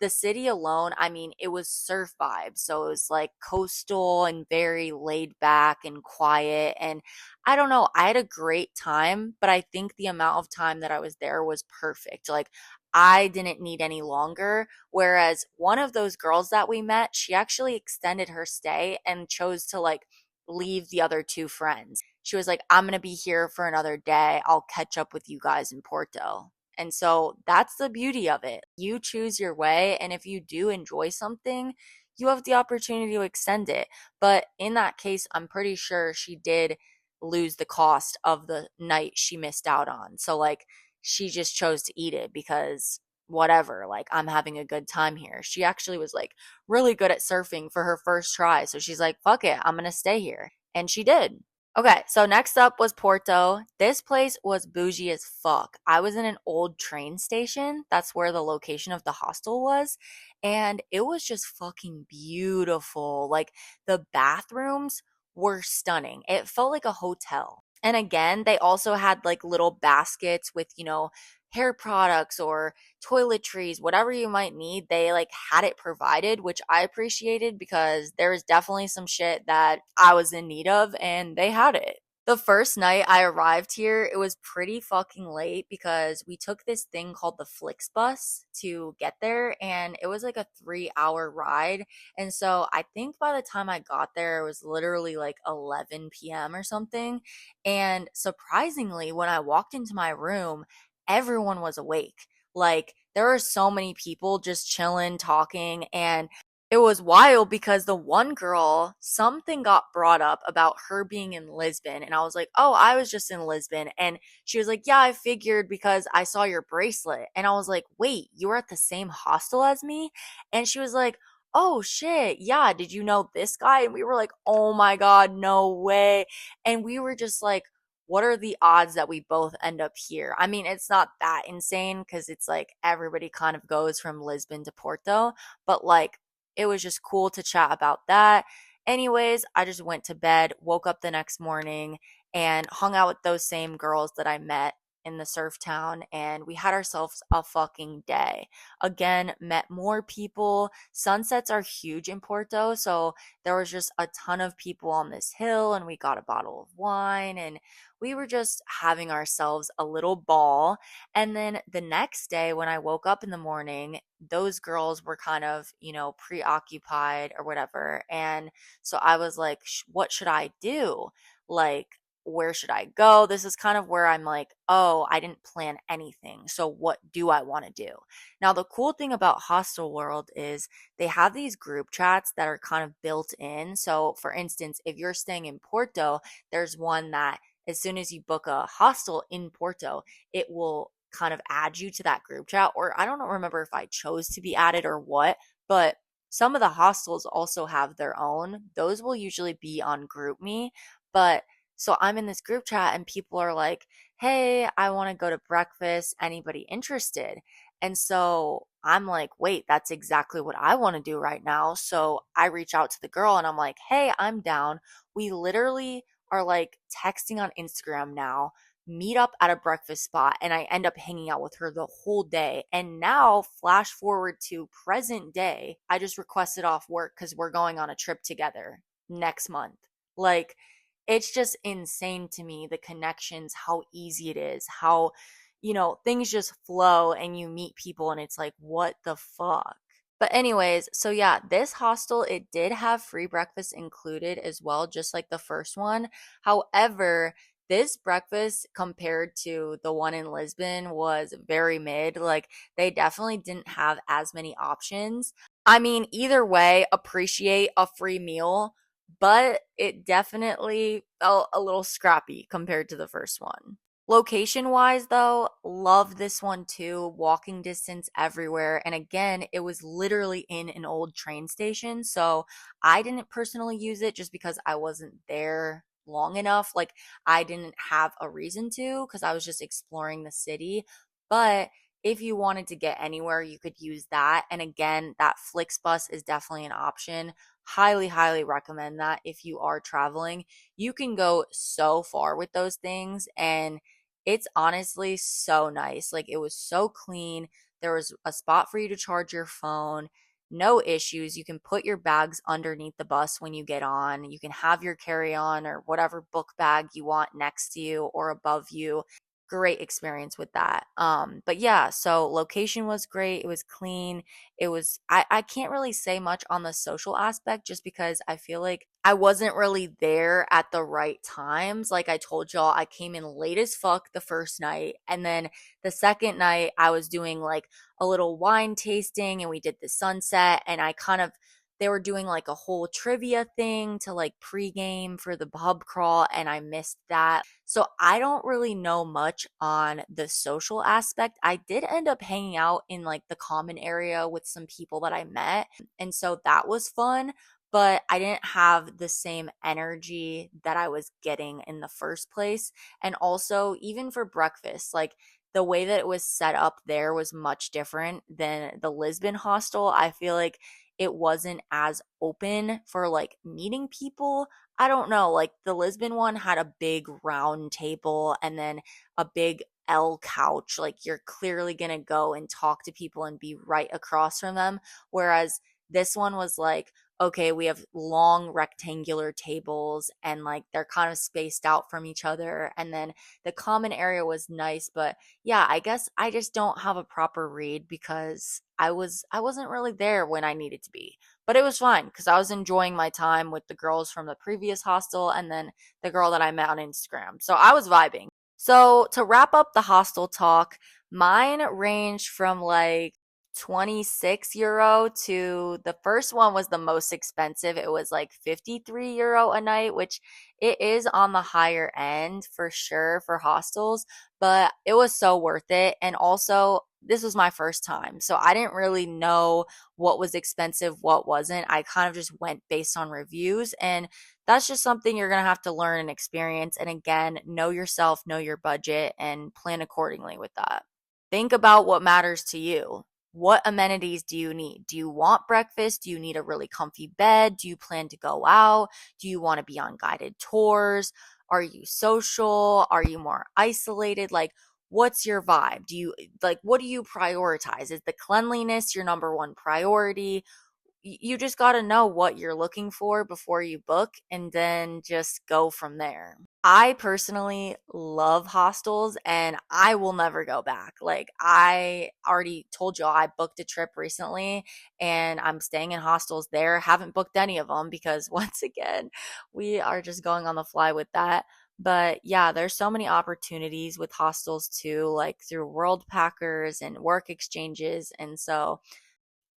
The city alone, I mean, it was surf vibes. So it was like coastal and very laid back and quiet. And I don't know, I had a great time, but I think the amount of time that I was there was perfect. Like, I didn't need any longer. Whereas one of those girls that we met, she actually extended her stay and chose to like leave the other two friends. She was like, I'm going to be here for another day. I'll catch up with you guys in Porto. And so that's the beauty of it. You choose your way. And if you do enjoy something, you have the opportunity to extend it. But in that case, I'm pretty sure she did lose the cost of the night she missed out on. So, like, she just chose to eat it because whatever, like, I'm having a good time here. She actually was like really good at surfing for her first try. So she's like, fuck it, I'm going to stay here. And she did. Okay, so next up was Porto. This place was bougie as fuck. I was in an old train station. That's where the location of the hostel was. And it was just fucking beautiful. Like the bathrooms were stunning. It felt like a hotel. And again, they also had like little baskets with, hair products or toiletries, whatever you might need. They like had it provided, which I appreciated because there was definitely some shit that I was in need of and they had it. The first night I arrived here, it was pretty fucking late because we took this thing called the Flix bus to get there, and it was like a 3 hour ride. And so I think by the time I got there, it was literally like 11 p.m. or something. And surprisingly, when I walked into my room, everyone was awake. Like, there were so many people just chilling, talking, and it was wild because the one girl, something got brought up about her being in Lisbon. And I was like, oh, I was just in Lisbon. And she was like, yeah, I figured because I saw your bracelet. And I was like, wait, you were at the same hostel as me? And she was like, oh shit, yeah, did you know this guy? And we were like, oh my God, no way. And we were just like, what are the odds that we both end up here? I mean, it's not that insane because it's like everybody kind of goes from Lisbon to Porto, but like, it was just cool to chat about that. Anyways, I just went to bed, woke up the next morning, and hung out with those same girls that I met in the surf town, and we had ourselves a fucking day. Again, met more people. Sunsets are huge in Porto, so there was just a ton of people on this hill, and we got a bottle of wine, and we were just having ourselves a little ball. And then the next day, when I woke up in the morning, those girls were kind of, preoccupied or whatever. And so I was like, what should I do? Like, where should I go? This is kind of where I'm like, oh, I didn't plan anything. So what do I want to do? Now, the cool thing about Hostel World is they have these group chats that are kind of built in. So, for instance, if you're staying in Porto, there's one that as soon as you book a hostel in Porto, it will kind of add you to that group chat. Or I don't remember if I chose to be added or what, but some of the hostels also have their own. Those will usually be on GroupMe, but so I'm in this group chat and people are like, "Hey, I want to go to breakfast. Anybody interested?" And so I'm like, "Wait, that's exactly what I want to do right now." So I reach out to the girl and I'm like, "Hey, I'm down." We literally are like texting on Instagram now, meet up at a breakfast spot, and I end up hanging out with her the whole day. And now, flash forward to present day, I just requested off work because we're going on a trip together next month. Like, it's just insane to me, the connections, how easy it is, how, things just flow and you meet people and it's like, what the fuck? But anyways, so yeah, this hostel, it did have free breakfast included as well, just like the first one. However, this breakfast compared to the one in Lisbon was very mid. Like, they definitely didn't have as many options. I mean, either way, appreciate a free meal, but it definitely felt a little scrappy compared to the first one. Location wise, though, love this one too. Walking distance everywhere. And again, it was literally in an old train station. So I didn't personally use it just because I wasn't there long enough. Like, I didn't have a reason to because I was just exploring the city. But if you wanted to get anywhere, you could use that. And again, that Flixbus is definitely an option. Highly, highly recommend that if you are traveling. You can go so far with those things, and it's honestly so nice. Like, it was so clean. There was a spot for you to charge your phone. No issues. You can put your bags underneath the bus when you get on. You can have your carry-on or whatever book bag you want next to you or above you. Great experience with that. But yeah, so location was great. It was clean. I can't really say much on the social aspect just because I feel like I wasn't really there at the right times. Like I told y'all, I came in late as fuck the first night. And then the second night, I was doing like a little wine tasting and we did the sunset. And they were doing like a whole trivia thing to like pregame for the pub crawl. And I missed that. So I don't really know much on the social aspect. I did end up hanging out in like the common area with some people that I met. And so that was fun, but I didn't have the same energy that I was getting in the first place. And also, even for breakfast, like the way that it was set up there was much different than the Lisbon hostel. I feel like it wasn't as open for like meeting people. I don't know, like the Lisbon one had a big round table and then a big L couch. Like, you're clearly going to go and talk to people and be right across from them. Whereas this one was like, okay, we have long rectangular tables and like they're kind of spaced out from each other. And then the common area was nice, but yeah, I guess I just don't have a proper read because I wasn't really there when I needed to be. But it was fine because I was enjoying my time with the girls from the previous hostel and then the girl that I met on Instagram. So I was vibing. So to wrap up the hostel talk, mine ranged from like 26 euro to the first one was the most expensive. It was like 53 euro a night, which it is on the higher end for sure for hostels, but it was so worth it. And also, this was my first time, so I didn't really know what was expensive, what wasn't. I kind of just went based on reviews, and that's just something you're going to have to learn and experience. And again, know yourself, know your budget, and plan accordingly with that. Think about what matters to you. What amenities do you need? Do you want breakfast? Do you need a really comfy bed? Do you plan to go out? Do you want to be on guided tours? Are you social? Are you more isolated? Like, what's your vibe? What do you prioritize? Is the cleanliness your number one priority? You just got to know what you're looking for before you book and then just go from there. I personally love hostels and I will never go back. Like, I already told you, I booked a trip recently and I'm staying in hostels there. Haven't booked any of them because, once again, we are just going on the fly with that. But yeah, there's so many opportunities with hostels too, like through World Packers and work exchanges. And so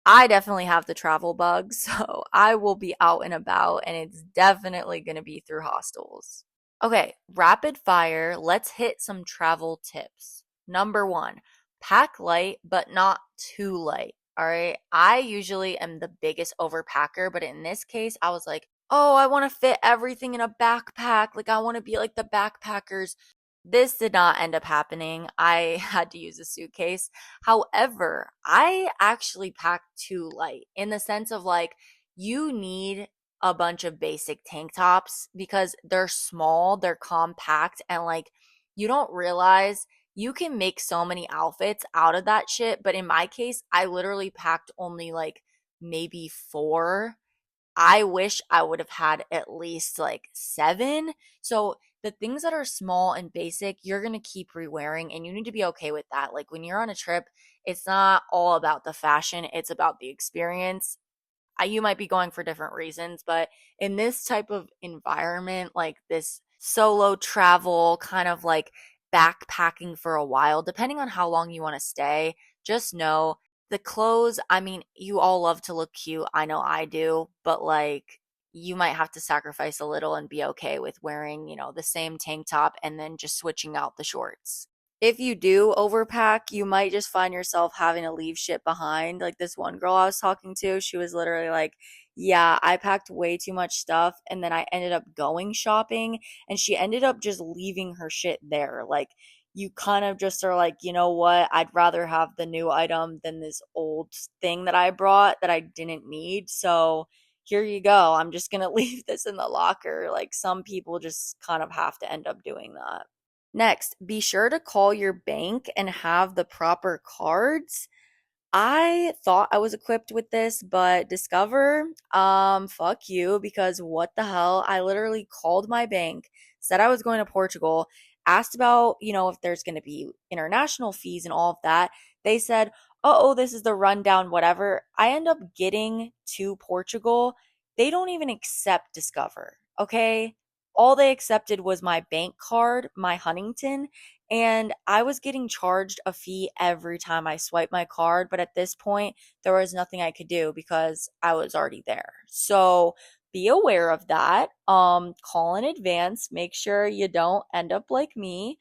I definitely have the travel bug, so I will be out and about, and it's definitely going to be through hostels. Okay, rapid fire. Let's hit some travel tips. Number one, pack light, but not too light. All right. I usually am the biggest overpacker, but in this case, I was like, oh, I want to fit everything in a backpack. Like, I want to be like the backpackers. This did not end up happening. I had to use a suitcase. However, I actually packed too light in the sense of like, you need a bunch of basic tank tops because they're small, they're compact, and like, you don't realize you can make so many outfits out of that shit. But in my case, I literally packed only like maybe four. I wish I would have had at least like seven. So the things that are small and basic, you're going to keep rewearing and you need to be okay with that. Like, when you're on a trip, it's not all about the fashion, it's about the experience. You might be going for different reasons, but in this type of environment, like this solo travel, kind of like backpacking for a while, depending on how long you want to stay, just know the clothes. I mean, you all love to look cute. I know I do, but like, you might have to sacrifice a little and be okay with wearing, the same tank top and then just switching out the shorts. If you do overpack, you might just find yourself having to leave shit behind. Like, this one girl I was talking to, she was literally like, yeah, I packed way too much stuff and then I ended up going shopping and she ended up just leaving her shit there. Like, you kind of just are like, you know what? I'd rather have the new item than this old thing that I brought that I didn't need. So here you go. I'm just going to leave this in the locker. Like, some people just kind of have to end up doing that. Next, be sure to call your bank and have the proper cards. I thought I was equipped with this, but Discover, fuck you, because what the hell? I literally called my bank, said I was going to Portugal, asked about, if there's going to be international fees and all of that. They said, oh, this is the rundown, whatever. I end up getting to Portugal. They don't even accept Discover, okay? All they accepted was my bank card, my Huntington, and I was getting charged a fee every time I swiped my card. But at this point, there was nothing I could do because I was already there. So be aware of that. Call in advance. Make sure you don't end up like me.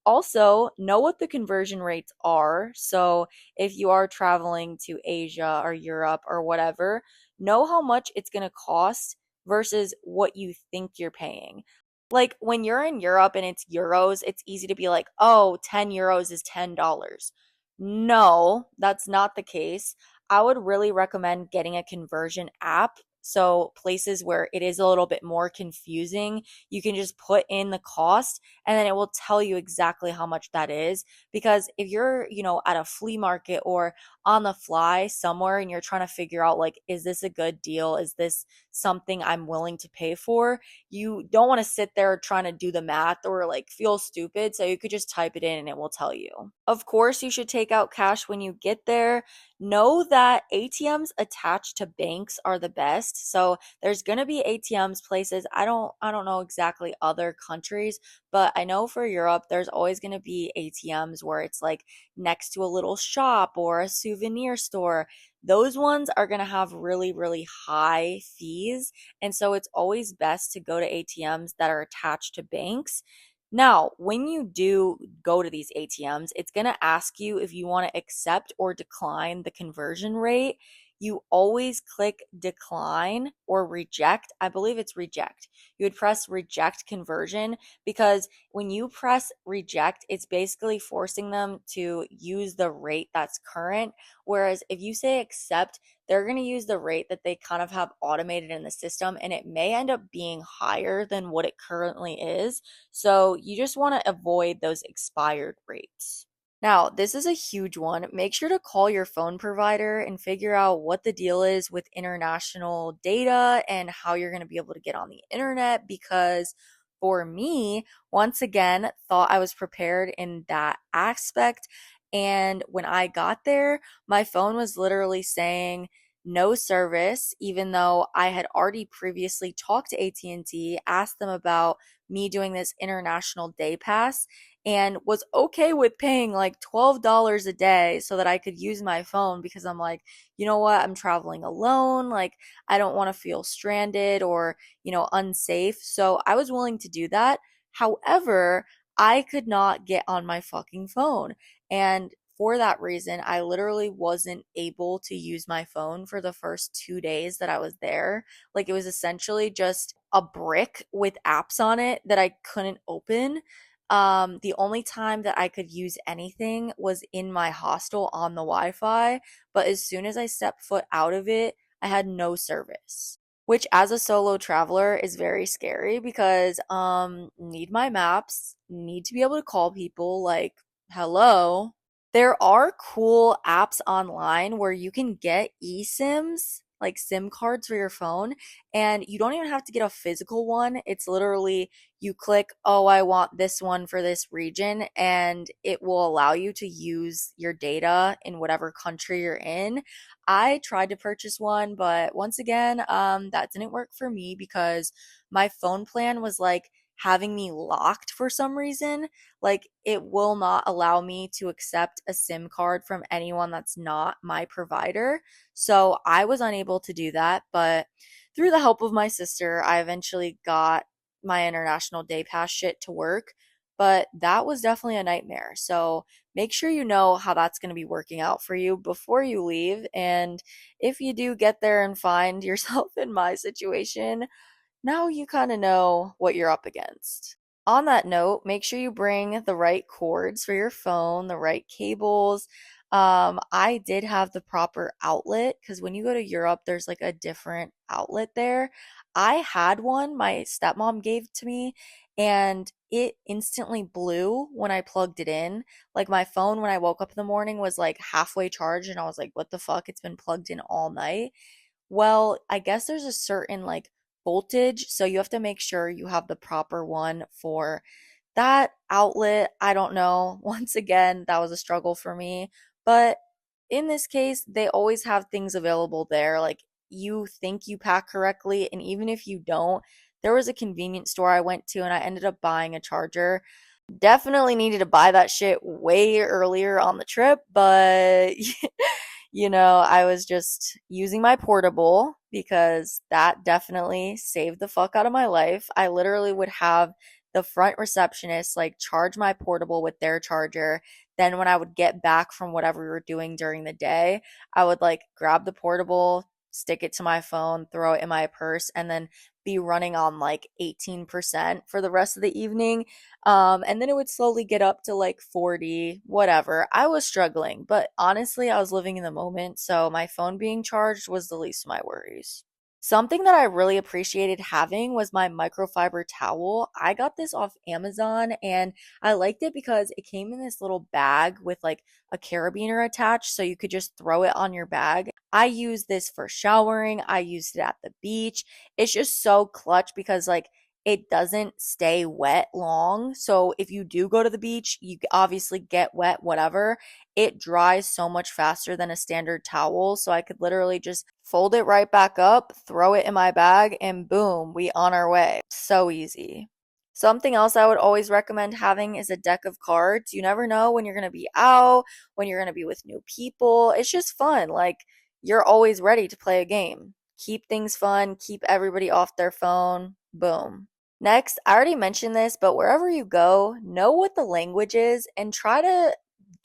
Also, know what the conversion rates are. So, if you are traveling to Asia or Europe or whatever, know how much it's going to cost versus what you think you're paying. Like, when you're in Europe and it's euros, it's easy to be like, oh, 10 euros is $10. No, that's not the case. I would really recommend getting a conversion app. So, places where it is a little bit more confusing, you can just put in the cost and then it will tell you exactly how much that is. Because if you're, at a flea market or on the fly somewhere and you're trying to figure out, like, is this a good deal? Is this something I'm willing to pay for? You don't want to sit there trying to do the math or like feel stupid. So you could just type it in and it will tell you. Of course, you should take out cash when you get there. Know that ATMs attached to banks are the best. So there's going to be ATMs places. I don't know exactly other countries, but I know for Europe, there's always going to be ATMs where it's like next to a little shop or a souvenir store. Those ones are going to have really, really high fees. And so it's always best to go to ATMs that are attached to banks. Now, when you do go to these ATMs, it's going to ask you if you want to accept or decline the conversion rate. you always click decline or reject. I believe it's reject. You would press reject conversion because when you press reject, it's basically forcing them to use the rate that's current. Whereas if you say accept, they're going to use the rate that they kind of have automated in the system, and it may end up being higher than what it currently is. So you just want to avoid those expired rates. Now, this is a huge one. Make sure to call your phone provider and figure out what the deal is with international data and how you're going to be able to get on the internet because for me, once again, thought I was prepared in that aspect. And when I got there, my phone was literally saying no service, even though I had already previously talked to AT&T, asked them about me doing this international day pass and was okay with paying like $12 a day so that I could use my phone because I'm like, you know what? I'm traveling alone. Like, I don't want to feel stranded or, unsafe. So I was willing to do that. However, I could not get on my fucking phone. And for that reason, I literally wasn't able to use my phone for the first 2 days that I was there. Like, it was essentially just a brick with apps on it that I couldn't open. The only time that I could use anything was in my hostel on the Wi-Fi, but as soon as I stepped foot out of it, I had no service. Which as a solo traveler is very scary because need my maps, need to be able to call people like hello. There are cool apps online where you can get eSIMs, like SIM cards for your phone, and you don't even have to get a physical one. It's literally you click, oh, I want this one for this region, and it will allow you to use your data in whatever country you're in. I tried to purchase one, but once again, that didn't work for me because my phone plan was like having me locked for some reason. Like, it will not allow me to accept a SIM card from anyone that's not my provider. So I was unable to do that. But through the help of my sister, I eventually got my international day pass shit to work. But that was definitely a nightmare. So make sure you know how that's going to be working out for you before you leave. And if you do get there and find yourself in my situation, now you kind of know what you're up against. On that note, make sure you bring the right cords for your phone, the right cables. I did have the proper outlet because when you go to Europe, there's like a different outlet there. I had one my stepmom gave to me, and it instantly blew when I plugged it in. Like, my phone, when I woke up in the morning, was like halfway charged, and I was like, what the fuck? It's been plugged in all night. Well, I guess there's a certain like voltage, so you have to make sure you have the proper one for that outlet. I don't know. Once again, that was a struggle for me, but in this case, they always have things available there. Like, you think you pack correctly, and even if you don't, there was a convenience store I went to and I ended up buying a charger. Definitely needed to buy that shit way earlier on the trip, but I was just using my portable because that definitely saved the fuck out of my life. I literally would have the front receptionist like charge my portable with their charger. Then when I would get back from whatever we were doing during the day, I would like grab the portable, stick it to my phone, throw it in my purse, and then be running on like 18% for the rest of the evening. And then it would slowly get up to like 40, whatever. I was struggling, but honestly, I was living in the moment. So my phone being charged was the least of my worries. Something that I really appreciated having was my microfiber towel. I got this off Amazon and I liked it because it came in this little bag with like a carabiner attached so you could just throw it on your bag. I use this for showering. I used it at the beach. It's just so clutch because like it doesn't stay wet long. So if you do go to the beach, you obviously get wet, whatever. It dries so much faster than a standard towel. So I could literally just fold it right back up, throw it in my bag, and boom, we on our way. So easy. Something else I would always recommend having is a deck of cards. You never know when you're going to be out, when you're going to be with new people. It's just fun. Like, you're always ready to play a game. Keep things fun, keep everybody off their phone. Boom. Next, I already mentioned this, but wherever you go, know what the language is and try to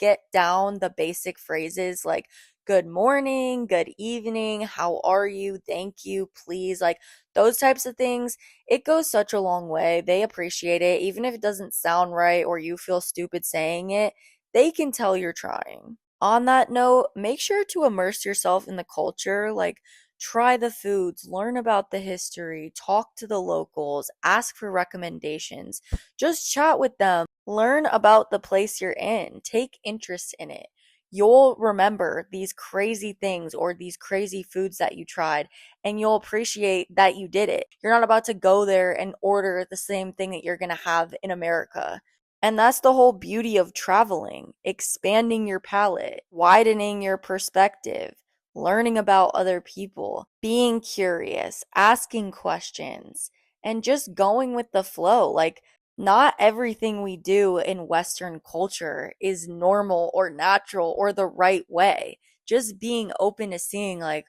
get down the basic phrases like good morning, good evening, how are you, thank you, please, like those types of things, it goes such a long way. They appreciate it. Even if it doesn't sound right or you feel stupid saying it, they can tell you're trying. On that note, make sure to immerse yourself in the culture, like try the foods, learn about the history, talk to the locals, ask for recommendations, just chat with them, learn about the place you're in, take interest in it. You'll remember these crazy things or these crazy foods that you tried, and you'll appreciate that you did it. You're not about to go there and order the same thing that you're going to have in America. And that's the whole beauty of traveling, expanding your palette, widening your perspective, learning about other people, being curious, asking questions, and just going with the flow. Like, not everything we do in Western culture is normal or natural or the right way. Just being open to seeing, like,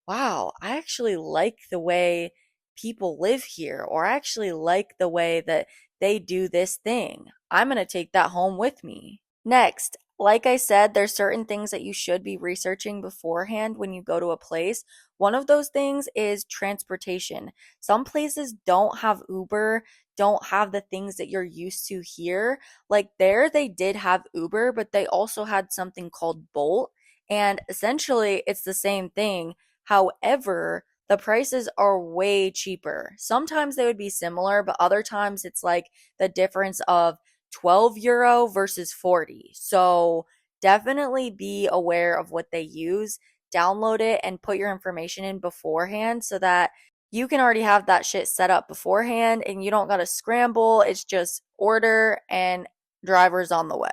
wow, I actually like the way people live here, or I actually like the way that they do this thing. I'm going to take that home with me. Next, like I said, there's certain things that you should be researching beforehand when you go to a place. One of those things is transportation. Some places don't have Uber, don't have the things that you're used to here. Like there, they did have Uber, but they also had something called Bolt. And essentially, it's the same thing. However, the prices are way cheaper. Sometimes they would be similar, but other times it's like the difference of €12 versus 40. So definitely be aware of what they use. Download it and put your information in beforehand so that you can already have that shit set up beforehand and you don't got to scramble. It's just order and driver's on the way.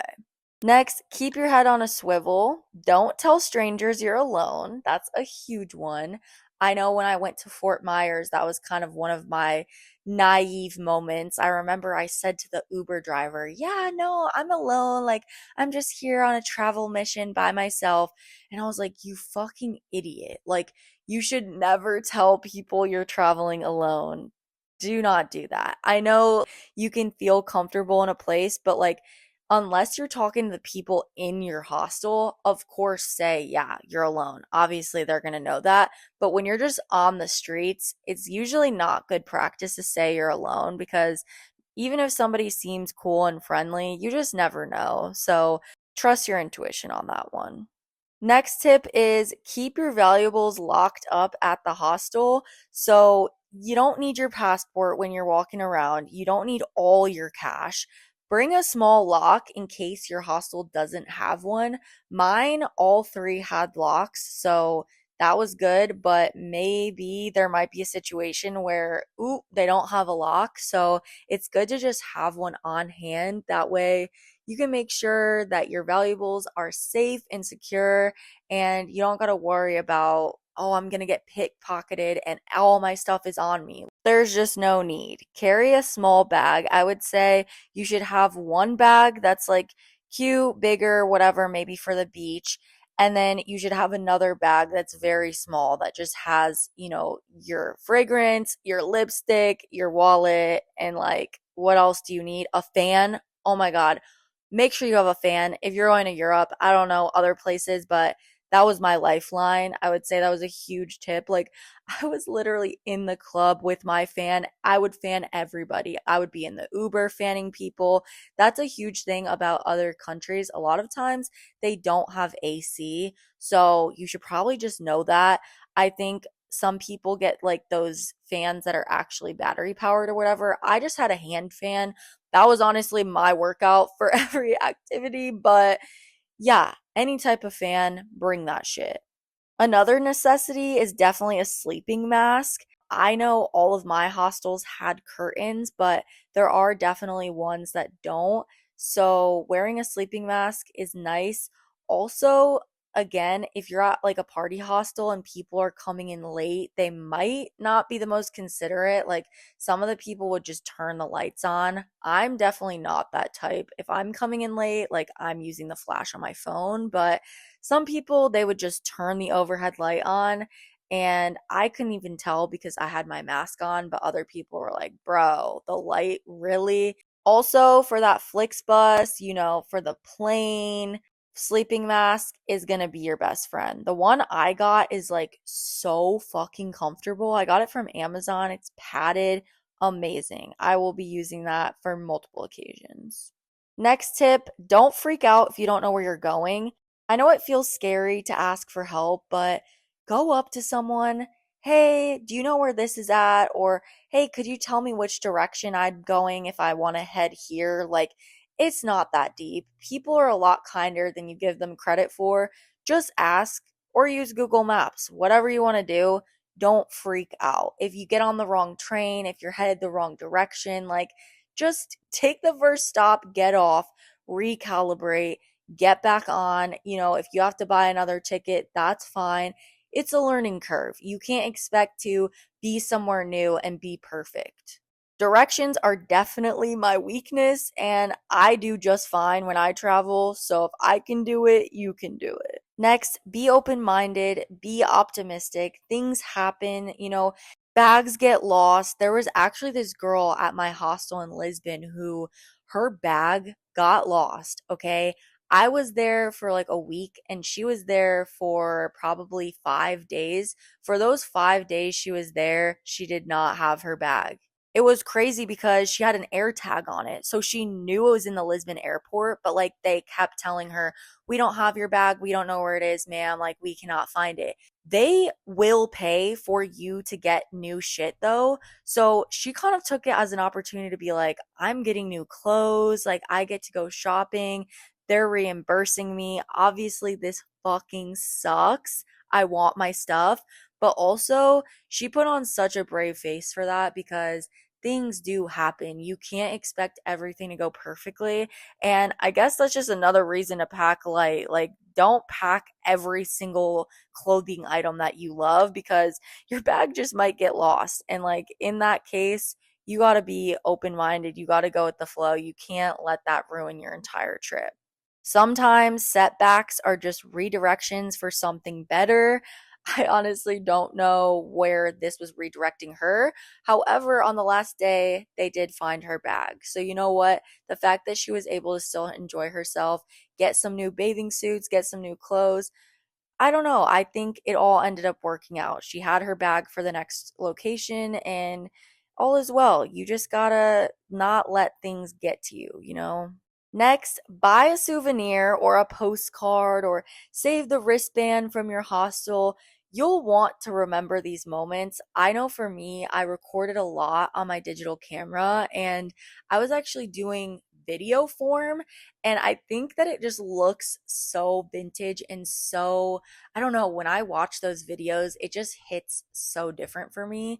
Next, keep your head on a swivel. Don't tell strangers you're alone. That's a huge one. I know when I went to Fort Myers, that was kind of one of my naive moments. I remember I said to the Uber driver, yeah, no, I'm alone. Like, I'm just here on a travel mission by myself. And I was like, you fucking idiot. Like, you should never tell people you're traveling alone. Do not do that. I know you can feel comfortable in a place, but like, unless you're talking to the people in your hostel, of course, say, yeah, you're alone. Obviously, they're going to know that. But when you're just on the streets, it's usually not good practice to say you're alone because even if somebody seems cool and friendly, you just never know. So trust your intuition on that one. Next tip is keep your valuables locked up at the hostel. So you don't need your passport when you're walking around. You don't need all your cash. Bring a small lock in case your hostel doesn't have one. Mine, all three had locks, so that was good, but maybe there might be a situation where, ooh, they don't have a lock. So it's good to just have one on hand. That way, you can make sure that your valuables are safe and secure and you don't got to worry about, oh, I'm going to get pickpocketed and all my stuff is on me. There's just no need. Carry a small bag. I would say you should have one bag that's like cute, bigger, whatever, maybe for the beach. And then you should have another bag that's very small that just has, your fragrance, your lipstick, your wallet, and like, what else do you need? A fan. Oh my God, make sure you have a fan. If you're going to Europe, I don't know other places, but that was my lifeline. I would say that was a huge tip. Like, I was literally in the club with my fan. I would fan everybody. I would be in the Uber fanning people. That's a huge thing about other countries. A lot of times they don't have AC. So you should probably just know that. I think some people get like those fans that are actually battery powered or whatever. I just had a hand fan. That was honestly my workout for every activity, but yeah, any type of fan, bring that shit. Another necessity is definitely a sleeping mask. I know all of my hostels had curtains, but there are definitely ones that don't. So wearing a sleeping mask is nice. Also, again, if you're at like a party hostel and people are coming in late, they might not be the most considerate. Like some of the people would just turn the lights on. I'm definitely not that type. If I'm coming in late, like I'm using the flash on my phone, but some people, they would just turn the overhead light on, and I couldn't even tell because I had my mask on, but other people were like, bro, the light really. Also, for that Flixbus, for the plane, sleeping mask is gonna be your best friend. The one I got is like so fucking comfortable. I got it from Amazon. It's padded, amazing. I will be using that for multiple occasions. Next tip, don't freak out if you don't know where you're going. I know it feels scary to ask for help, but go up to someone, hey, do you know where this is at? Or hey, could you tell me which direction I'm going if I want to head here? Like, it's not that deep. People are a lot kinder than you give them credit for. Just ask or use Google Maps. Whatever you want to do, don't freak out. If you get on the wrong train, if you're headed the wrong direction, like just take the first stop, get off, recalibrate, get back on. If you have to buy another ticket, that's fine. It's a learning curve. You can't expect to be somewhere new and be perfect. Directions are definitely my weakness, and I do just fine when I travel. So if I can do it, you can do it. Next, be open minded, be optimistic. Things happen, bags get lost. There was actually this girl at my hostel in Lisbon who her bag got lost. Okay. I was there for like a week and she was there for probably 5 days. For those 5 days she was there, she did not have her bag. It was crazy because she had an air tag on it. So she knew it was in the Lisbon airport, but like they kept telling her, we don't have your bag. We don't know where it is, ma'am. Like we cannot find it. They will pay for you to get new shit though. So she kind of took it as an opportunity to be like, I'm getting new clothes. Like I get to go shopping. They're reimbursing me. Obviously, this fucking sucks. I want my stuff. But also, she put on such a brave face for that because things do happen. You can't expect everything to go perfectly. And I guess that's just another reason to pack light. Like, don't pack every single clothing item that you love because your bag just might get lost. And, like, in that case, you got to be open minded. You got to go with the flow. You can't let that ruin your entire trip. Sometimes setbacks are just redirections for something better. I honestly don't know where this was redirecting her. However, on the last day, they did find her bag. So, you know what? The fact that she was able to still enjoy herself, get some new bathing suits, get some new clothes, I don't know. I think it all ended up working out. She had her bag for the next location and all is well. You just gotta not let things get to you? Next, buy a souvenir or a postcard or save the wristband from your hostel. You'll want to remember these moments. I know for me, I recorded a lot on my digital camera and I was actually doing video form and I think that it just looks so vintage and so, I don't know, when I watch those videos, it just hits so different for me.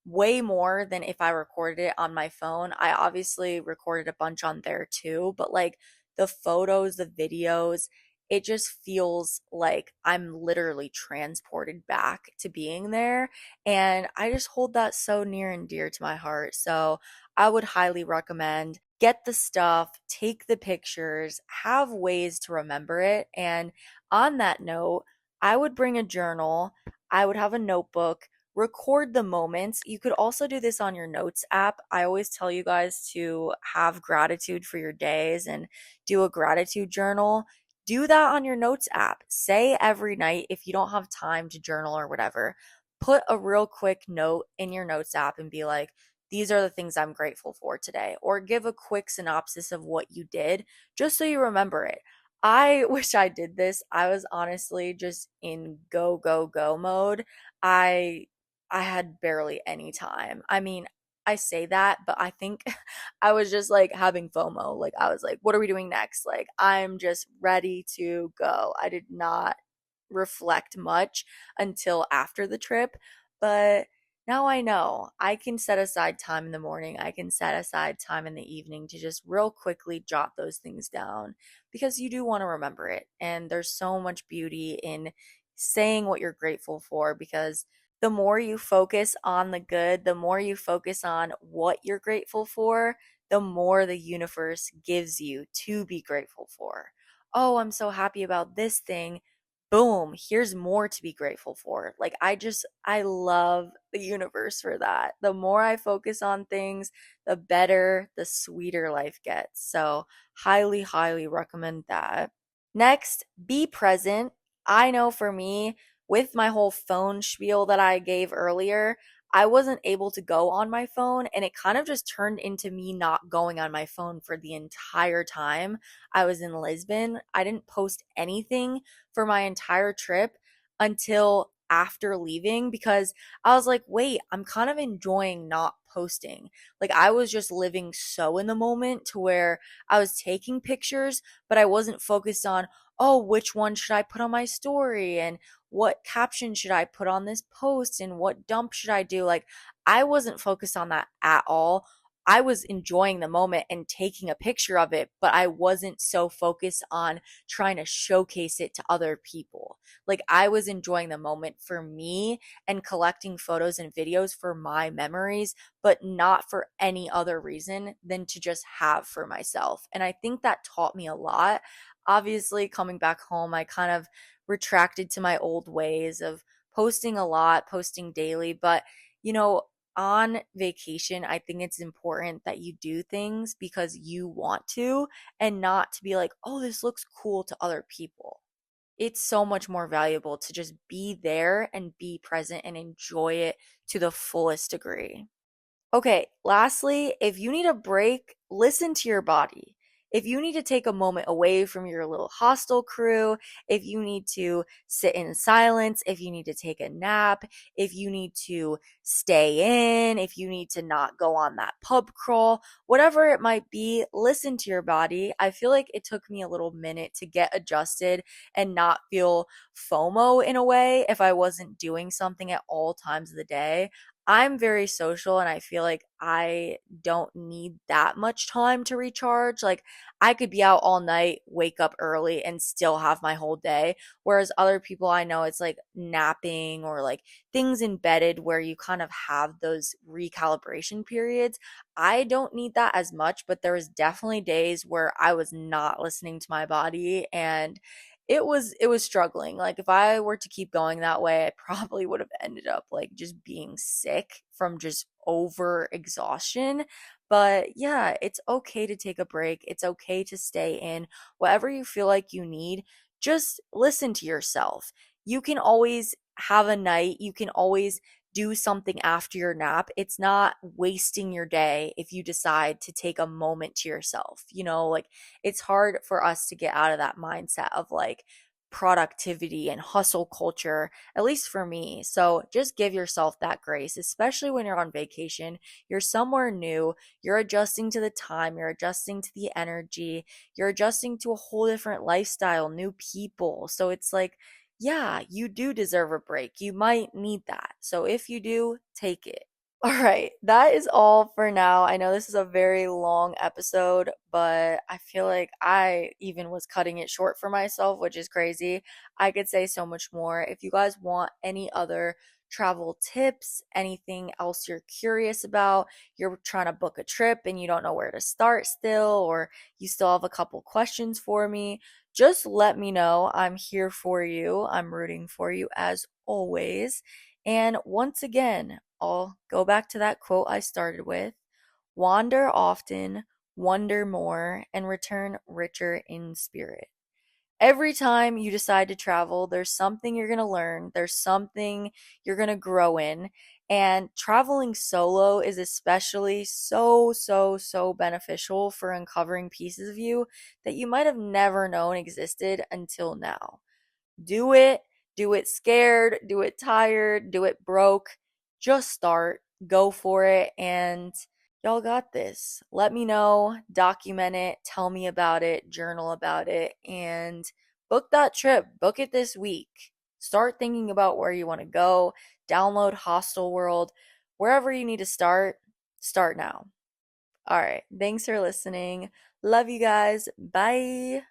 Way more than if I recorded it on my phone. I obviously recorded a bunch on there too, but like the photos, the videos, it just feels like I'm literally transported back to being there. And I just hold that so near and dear to my heart. So I would highly recommend get the stuff, take the pictures, have ways to remember it. And on that note, I would bring a journal, I would have a notebook, record the moments. You could also do this on your notes app. I always tell you guys to have gratitude for your days and do a gratitude journal. Do that on your notes app. Say every night if you don't have time to journal or whatever, put a real quick note in your notes app and be like, these are the things I'm grateful for today, or give a quick synopsis of what you did just so you remember it. I wish I did this. I was honestly just in go, go, go mode. I I had barely any time. I mean, I say that, but I think I was just like having FOMO. Like, I was like, what are we doing next? Like, I'm just ready to go. I did not reflect much until after the trip, but now I know I can set aside time in the morning. I can set aside time in the evening to just real quickly jot those things down because you do want to remember it. And there's so much beauty in saying what you're grateful for because the more you focus on the good, the more you focus on what you're grateful for, the more the universe gives you to be grateful for. Oh, I'm so happy about this thing. Boom, here's more to be grateful for. Like, I love the universe for that. The more I focus on things, the better, the sweeter life gets. So, highly, highly recommend that. Next, be present. I know for me, with my whole phone spiel that I gave earlier, I wasn't able to go on my phone, and it kind of just turned into me not going on my phone for the entire time I was in Lisbon. I didn't post anything for my entire trip until after leaving because I was like, wait, I'm kind of enjoying not posting. Like, I was just living so in the moment to where I was taking pictures, but I wasn't focused on, oh, which one should I put on my story and what caption should I put on this post and what dump should I do? Like, I wasn't focused on that at all. I was enjoying the moment and taking a picture of it, but I wasn't so focused on trying to showcase it to other people. Like, I was enjoying the moment for me and collecting photos and videos for my memories, but not for any other reason than to just have for myself. And I think that taught me a lot. Obviously, coming back home, I kind of retracted to my old ways of posting a lot, posting daily. But, you know, on vacation, I think it's important that you do things because you want to and not to be like, oh, this looks cool to other people. It's so much more valuable to just be there and be present and enjoy it to the fullest degree. Okay, lastly, if you need a break, listen to your body. If you need to take a moment away from your little hostel crew, if you need to sit in silence, if you need to take a nap, if you need to stay in, if you need to not go on that pub crawl, whatever it might be, listen to your body. I feel like it took me a little minute to get adjusted and not feel FOMO in a way if I wasn't doing something at all times of the day. I'm very social and I feel like I don't need that much time to recharge. Like, I could be out all night, wake up early, and still have my whole day. Whereas other people I know, it's like napping or like things embedded where you kind of have those recalibration periods. I don't need that as much, but there was definitely days where I was not listening to my body and it was struggling. Like, if I were to keep going that way, I probably would have ended up like just being sick from just over exhaustion. But yeah, it's okay to take a break. It's okay to stay in whatever you feel like you need. Just listen to yourself. You can always have a night. You can always do something after your nap. It's not wasting your day if you decide to take a moment to yourself. Like, it's hard for us to get out of that mindset of like productivity and hustle culture, at least for me. So just give yourself that grace, especially when you're on vacation. You're somewhere new, you're adjusting to the time, you're adjusting to the energy, you're adjusting to a whole different lifestyle, new people. So it's like, yeah, you do deserve a break. You might need that. So if you do, take it. All right, that is all for now. I know this is a very long episode, but I feel like I even was cutting it short for myself, which is crazy. I could say so much more. If you guys want any other travel tips, anything else you're curious about, you're trying to book a trip and you don't know where to start still, or you still have a couple questions for me, just let me know. I'm here for you. I'm rooting for you as always. And once again, I'll go back to that quote I started with: wander often, wonder more, and return richer in spirit. Every time you decide to travel, there's something you're going to learn, there's something you're going to grow in. And traveling solo is especially so beneficial for uncovering pieces of you that you might have never known existed until now. Do it. Do it scared. Do it tired. Do it broke. Just start. Go for it. And y'all got this. Let me know. Document it. Tell me about it. Journal about it. And book that trip. Book it this week. Start thinking about where you want to go. Download Hostel World. Wherever you need to start, start now. All right. Thanks for listening. Love you guys. Bye.